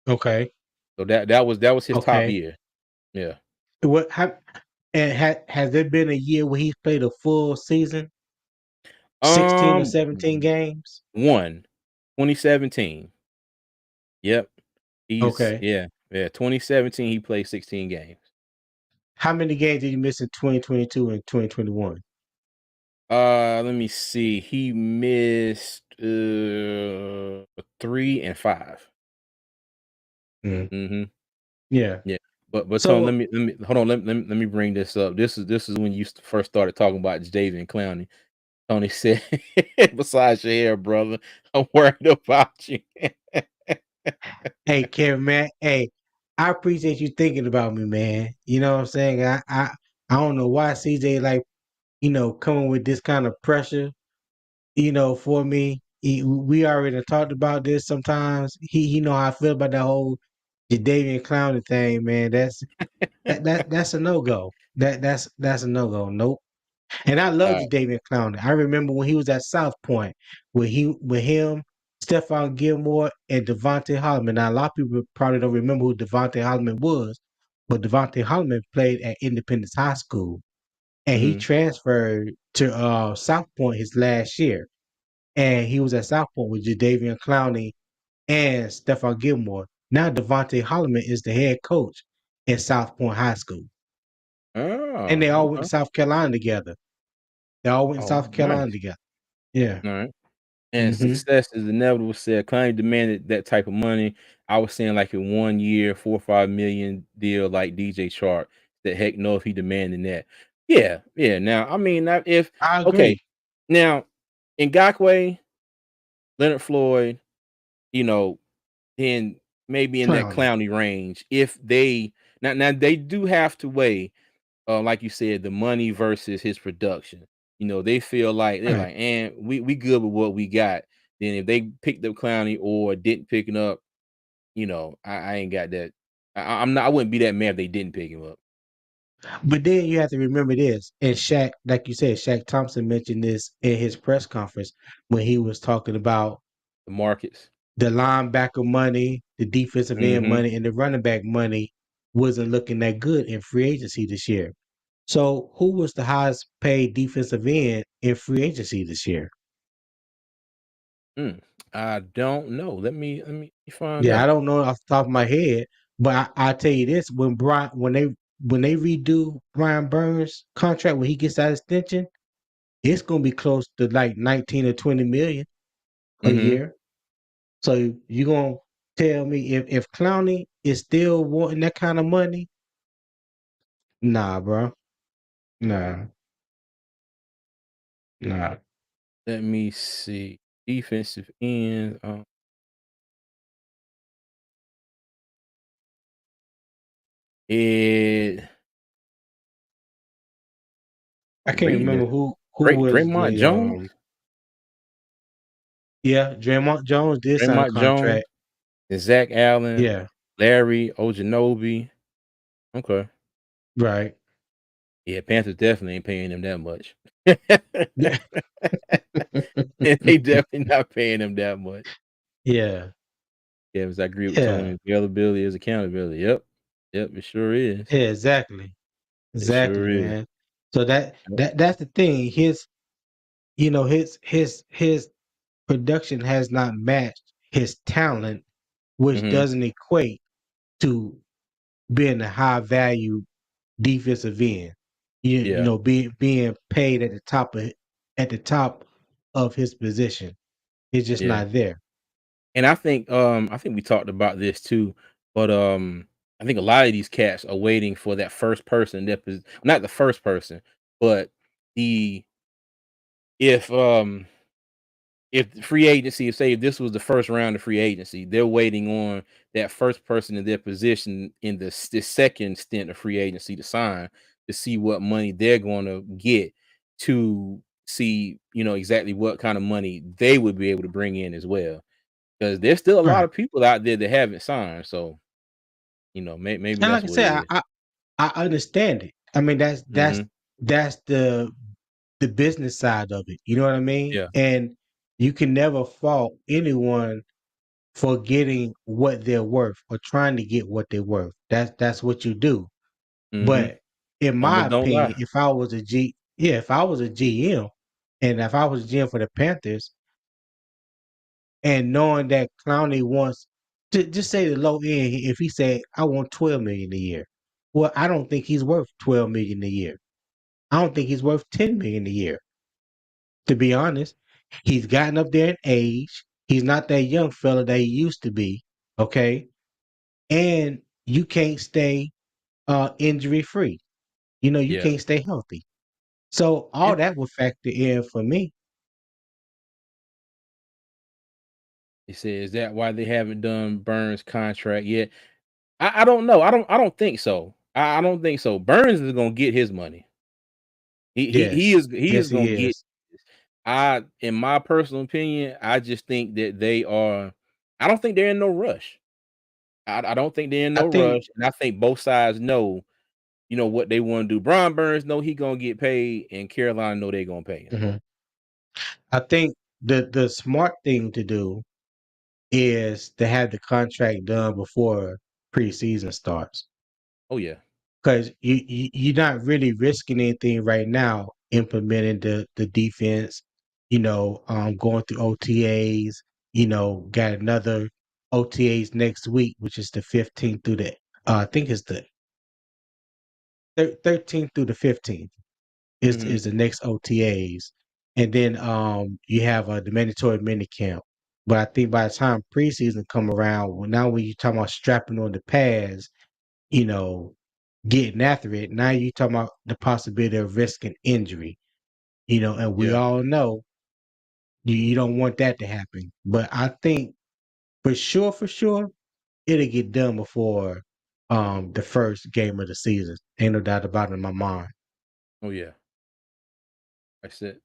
Okay. So that was his top Okay. year. Yeah. What have and has there been a year where he's played a full season, 16 or Um 17 games? one 2017. Yep. He's Okay. yeah. Yeah. 2017 he played 16 games. How many games did you miss in 2022 and 2021? Let me see. He missed 3 and 5. Mm. Mhm. Yeah. Yeah. But Tone, let So me let me hold on. Let me bring this up. This is when you first started talking about Jadeveon Clowney. Tony said, "Besides your hair, brother, I'm worried about you." hey, Kevin, man. Hey, I appreciate you thinking about me, man. You know what I'm saying? I don't know why CJ like coming with this kind of pressure. For me, we already talked about this. Sometimes he know how I feel about that whole Jadeveon Clowney thing, man. That's a no go. That's a no go. Nope. And I love Alright. Jadeveon Clowney. I remember when he was at South Point, with him, Stephon Gilmore, and Devontae Holloman. Now a lot of people probably don't remember who Devontae Holloman was, but Devontae Holloman played at Independence High School, and he Mhm. transferred to South Point his last year, and he was at South Point with Jadeveon Clowney and Stephon Gilmore. Now Devontae Holloman is the head coach at South Point High School, and Oh, they all went okay. to South Carolina together. They all went to Oh, South Carolina nice. together. Yeah. Alright. And Hmm. success is inevitable, said Klein demanded that type of money. I was saying like a 1 year, 4 or 5 million deal like DJ Chark. That heck no if he demanding that. Yeah, yeah. Now, I mean, if I okay, agree. now Ngakwe, Leonard Floyd, you know, then maybe in that Clowny. clowny range. If they now they do have to weigh, like you said, the money versus his production. They feel like they're Right. like, and we good with what we got. Then if they picked up Clowney or didn't pick him up, I ain't got that. I'm not. I wouldn't be that mad if they didn't pick him up. But then you have to remember this, and Shaq, like you said, Shaq Thompson mentioned this in his press conference when he was talking about The markets. the linebacker money, the defensive end Hmm. money, and the running back money wasn't looking that good in free agency this year. So who was the highest paid defensive end in free agency this year? Mm, I don't know. Let me find Yeah, I out. don't know off the top of my head, but I tell you this: when they redo Brian Burns' contract when he gets that extension, it's gonna be close to like 19 or 20 million a Hmm. year. So you gonna tell me if Clowney is still wanting that kind of money? Nah, bro. Nah, nah. Let me see. Defensive end. It I I'm can't reading remember this. who was Draymond the Jones. yeah, Draymond Jones did sign a Draymond Jones contract. and Zach Allen, Yeah, Larry Ojanobi. Okay. right. Yeah, Panthers definitely ain't paying him that much. Yeah. They definitely not paying him that much. Yeah. Yeah, I agree with Yeah. Tony. Availability is accountability. Yep. Yep, it sure is. Yeah, exactly. It Exactly, sure is. man. So Yep. that's the thing. His production has not matched his talent, which Mhm. doesn't equate to being a high value defensive end. You Yeah. know, being paid at the top of his position. It's just Yeah. not there. And I think we talked about this too, but I think a lot of these cats are waiting for that first person that not the first person, but the if if the free agency, if this was the first round of free agency, they're waiting on that first person in their position in the second stint of free agency to sign to see what money they're going to get to see, exactly what kind of money they would be able to bring in as well. Because there's still a lot Right. of people out there that haven't signed. So, maybe And that's like I what it said, is. I understand it. I mean, Mhm. that's the business side of it. You know what I mean? Yeah. And you can never fault anyone for getting what they're worth or trying to get what they're worth. That's what you do. Mhm. But in my Numbers don't opinion, lie. if I was a GM and if I was a GM for the Panthers and knowing that Clowney wants to just say the low end, if he said I want 12 million a year. Well, I don't think he's worth 12 million a year. I don't think he's worth 10 million a year. To be honest, he's gotten up there in age. He's not that young fella that he used to be. Okay. And you can't stay injury free. You know, you Yeah. can't stay healthy. So all And that would factor in for me. he said, is that why they haven't done Burns' contract yet? I don't know. I don't think so. I don't think so. Burns is gonna get his money. He is Yes, gonna he get. is. In my personal opinion, I just think that they are. I don't think they're in no rush. I don't think they're in I no think rush, and I think both sides know, what they want to do. Brian Burns know he gonna get paid, and Carolina know they gonna pay him. mhm. I think the smart thing to do is to have the contract done before preseason starts. Oh yeah, Because you're not really risking anything right now implementing the defense, going through OTAs, got another OTAs next week, which is the 15th through the I think it's the 13th through the 15th hmm is the next OTAs. And then you have the mandatory mini camp. But I think by the time preseason come around, now when you talking about strapping on the pads, you know, getting after it. Now you talking about the possibility of risking injury, and we yeah, all know you don't want that to happen. But I think for sure, it'll get done before the first game of the season. Ain't no doubt about it in my mind. oh yeah. I said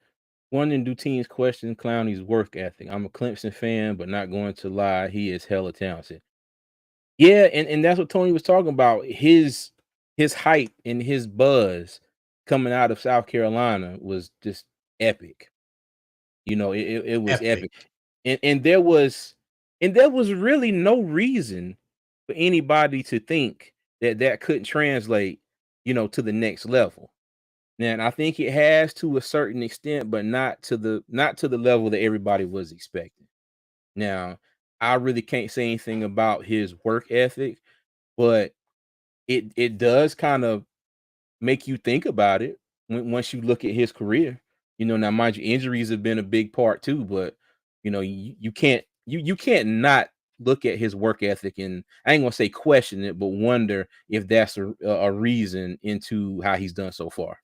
one in Dutine's question Clowney's work ethic. I'm a Clemson fan, but not going to lie, he is hella talented. Yeah, and that's what Tony was talking about. His hype and his buzz coming out of South Carolina was just epic. It was Epic. epic. And there was really no reason for anybody to think that that couldn't translate, to the next level. Now, and I think it has to a certain extent, but not to the level that everybody was expecting. Now, I really can't say anything about his work ethic, but it does kind of make you think about it once you look at his career. Now mind you, injuries have been a big part too, but you can't you can't not look at his work ethic, and I ain't gonna say question it, but wonder if that's a reason into how he's done so far.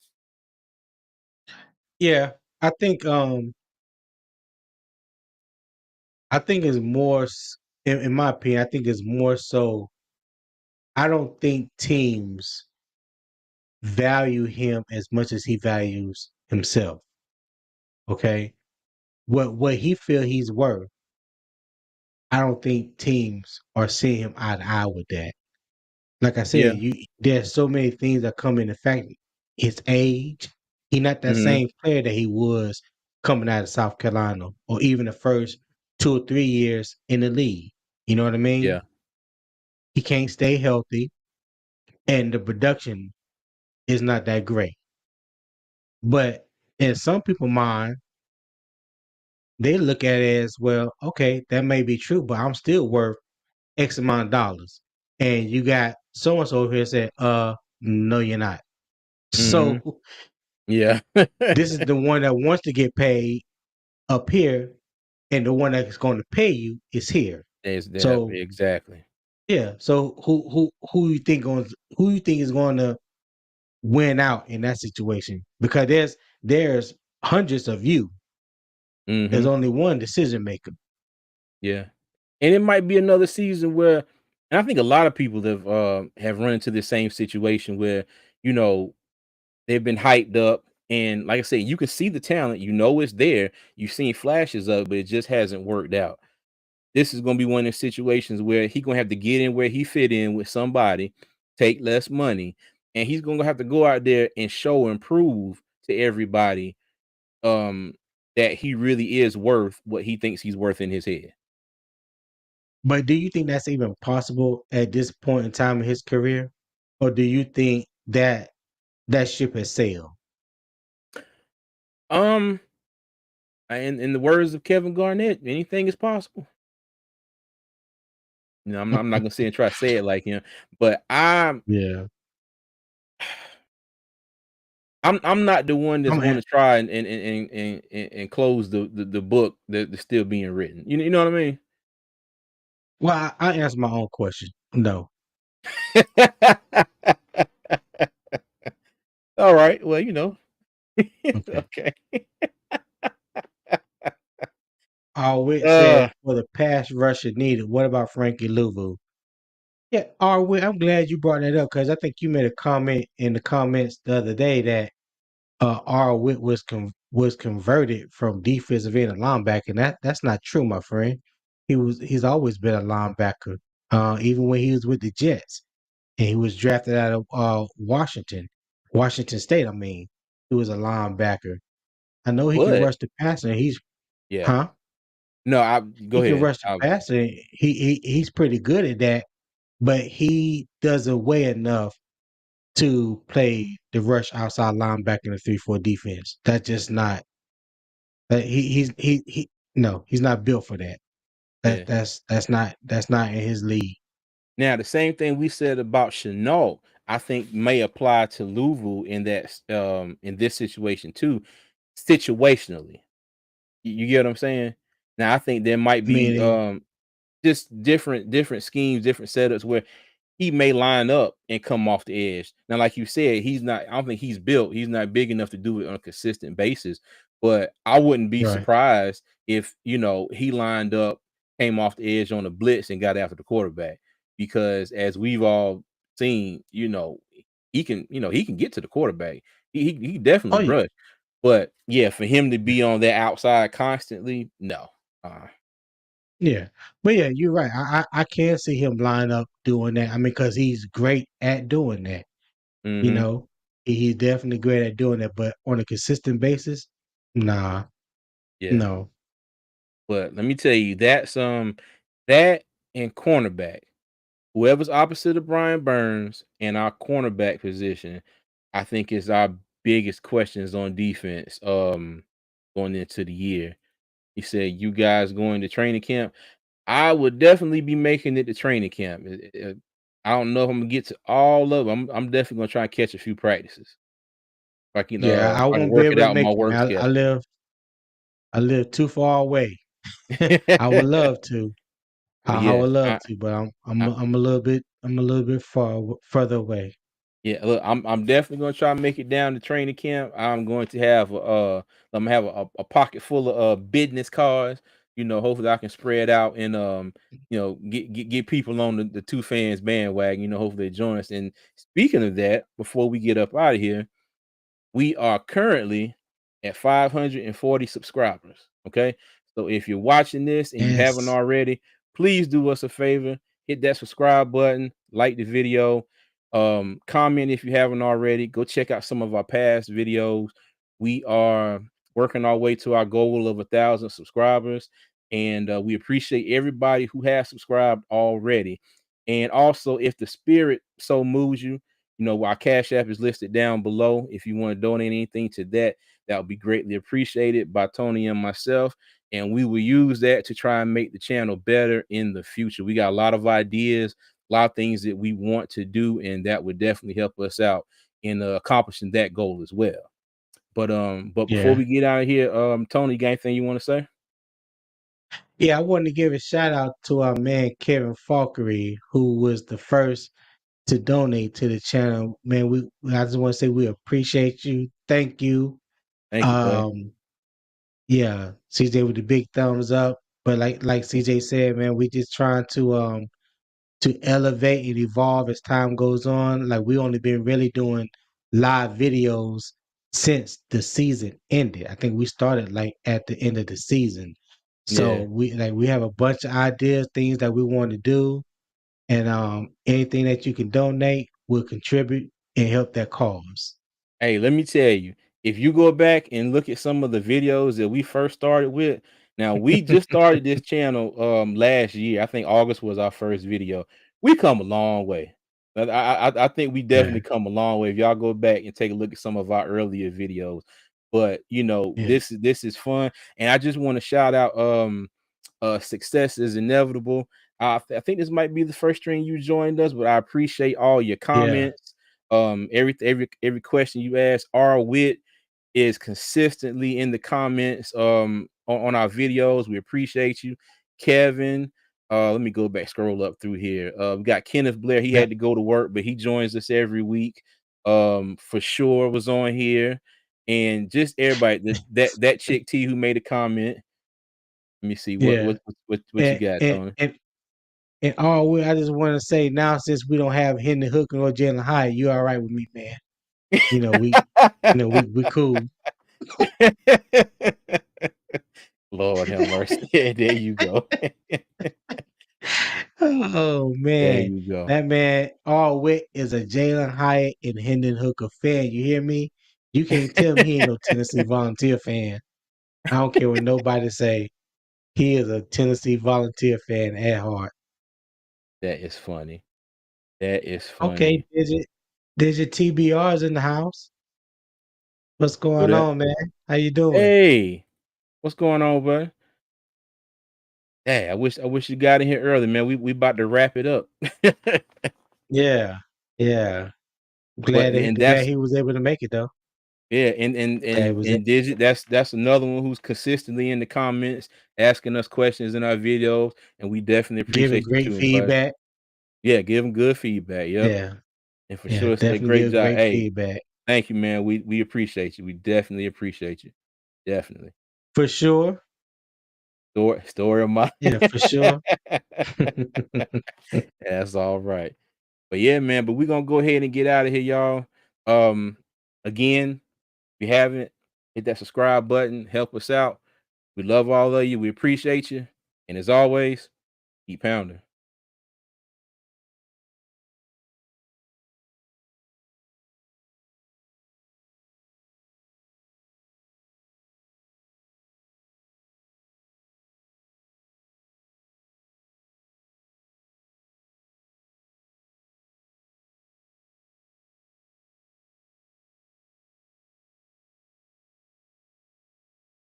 Yeah, I think I think it's more in my opinion, I think it's more so I don't think teams value him as much as he values himself. Okay? What he feel he's worth, I don't think teams are seeing him eye to eye with that. Like I said, Yeah. there's so many things that come into fact. His age, he not that Mhm. same player that he was coming out of South Carolina or even the first 2 or 3 years in the league. You know what I mean? Yeah. He can't stay healthy and the production is not that great. But in some people's mind, they look at it as well, okay, that may be true, but I'm still worth X amount of dollars. And you got so and so over here said, no, you're not. Mhm. So Yeah. this is the one that wants to get paid up here, and the one that's going to pay you is here. Is that So exactly. yeah. So who you think is going to win out in that situation? Because there's hundreds of you. There's Mhm. only one decision maker. Yeah. And it might be another season where, and I think a lot of people have run into the same situation where, you know, they've been hyped up, and like I said, you can see the talent, you know it's there, you've seen flashes of it, but it just hasn't worked out. This is gonna be one of the situations where he gonna have to get in where he fit in with somebody, take less money, and he's gonna have to go out there and show and prove to everybody um that he really is worth what he thinks he's worth in his head. But do you think that's even possible at this point in time in his career? Or do you think that that ship has sailed? Um in the words of Kevin Garnett, anything is possible. You know, I'm not gonna say and try to say it like him, but Yeah. I'm not the one that's I'm going a- to try and close the book that's still being written. You know what I mean? well, I answer my own question. No. All right. Well, Okay. okay. Arwit Uh, said for the pass rusher needed. What about Frankie Louvu? Yeah, Arwit, I'm glad you brought that up because I think you made a comment in the comments the other day that Arwit was converted from defensive end to linebacker. And that's not true, my friend. He's always been a linebacker. Even when he was with the Jets and he was drafted out of Washington State. I mean, he was a linebacker. I know he can but rush the passer. He's yeah. huh? No, I go He can ahead. rush the passer. He's pretty good at that, but he doesn't weigh enough to play the rush outside linebacker in the 3-4 defense. That's just not he no, he's not built for that. Yeah. That's not in his league. Now, the same thing we said about Chenault, I think may apply to Louisville in this situation too, situationally. You get what I'm saying? Now, I think there might be Meaning, just different schemes, different setups where he may line up and come off the edge. Now, like you said, I don't think he's not big enough to do it on a consistent basis. But I wouldn't be right. surprised if, he lined up, came off the edge on a blitz and got after the quarterback. Because as we've all seen, he can get to the quarterback. He Oh definitely yeah. rush. But yeah, for him to be on that outside constantly, no. Yeah. But yeah, you're right. I can see him line up doing that. I mean, because he's great at doing that. You Mhm. know, he's definitely great at doing that. But on a consistent basis, nah, Yeah. no. But let me tell you, that and cornerback, whoever's opposite of Brian Burns and our cornerback position, I think is our biggest questions on defense going into the year. He said, "You guys going to training camp?" I would definitely be making it to training camp. I don't know if I'm gonna get to all of them. I'm definitely gonna try and catch a few practices. If Yeah, I I can won't be work it able to out in make my it, work man. schedule. I live too far away. I would love to. But I yeah, would love to, but I'm a little bit further away. yeah, look, I'm definitely gonna try to make it down to training camp. I'm going to have I'm gonna have a pocket full of business cards. Hopefully I can spread out and get people on the two fans bandwagon. Hopefully they join us. And speaking of that, before we get up out of here, we are currently at 540 subscribers. Okay. So if you're watching this and you haven't Yes. already, please do us a favor, hit that subscribe button, like the video, comment if you haven't already. Go check out some of our past videos. We are working our way to our goal of 1,000 subscribers, and we appreciate everybody who has subscribed already. And also, if the spirit so moves you, our Cash App is listed down below. If you want to donate anything to that, that would be greatly appreciated by Tony and myself. And we will use that to try and make the channel better in the future. We got a lot of ideas, a lot of things that we want to do, and that would definitely help us out in accomplishing that goal as well. But before Yeah. we get out of here, Tony, you got anything you want to say? Yeah, I wanted to give a shout out to our man Kevin Falkery, who was the first to donate to the channel. Man, I just want to say we appreciate you. Thank you. Thank you, bud. Yeah, CJ with the big thumbs up. But like CJ said, man, we just trying to elevate and evolve as time goes on. Like we only been really doing live videos since the season ended. I think we started like at the end of the season. So Yeah. we have a bunch of ideas, things that we want to do, and anything that you can donate will contribute and help that cause. Hey, let me tell you, if you go back and look at some of the videos that we first started with, now we just started this channel last year. I think August was our first video. We come a long way. I think we Yeah, definitely come a long way. If y'all go back and take a look at some of our earlier videos, but yeah, this is fun, and I just want to shout out success is inevitable. I think this might be the first stream you joined us, but I appreciate all your yeah, comments. Every question you ask. Our wit is consistently in the comments on our videos. We appreciate you, Kevin. Let me go back, scroll up through here. We got Kenneth Blair. He yeah, had to go to work, but he joins us every week. For sure was on here, and just everybody. That chick T who made a comment. Let me see yeah. what you And got, and Tony. and and all I just want to say now, since we don't have Hendon Hooker or Jalen Hyatt, you all right with me, man? You know we, we cool. Lord have mercy. Yeah, there you go. Oh There man, you go. that man all wit is a Jalen Hyatt and Hendon Hooker fan. You hear me? You can't tell me he ain't no Tennessee Volunteer fan. I don't care what nobody say. He is a Tennessee Volunteer fan at heart. That is funny. That is Okay, funny. Digit TBR's in the house. What's Who going that? on, man? How you doing? Hey, what's going on, bud? Hey, I wish you got in here early, man. We about to wrap it up. Yeah, yeah. But and Glad that's he was able to make it though. yeah, and Glad he and was and Digit, that's another one who's consistently in the comments asking us questions in our videos, and we definitely giving appreciate you great too, bud. feedback. Yeah, give them good feedback. Yep. Yeah, And for yeah. sure say Definitely great give job. great Hey, feedback thank you, man. We appreciate you. We definitely appreciate you. Definitely. for sure. Story of my Yeah, for sure. That's all right. But yeah, man, but we're gonna go ahead and get out of here, y'all. Um Again, if you haven't, hit that subscribe button, help us out. We love all of you. We appreciate you. And as always, keep pounding.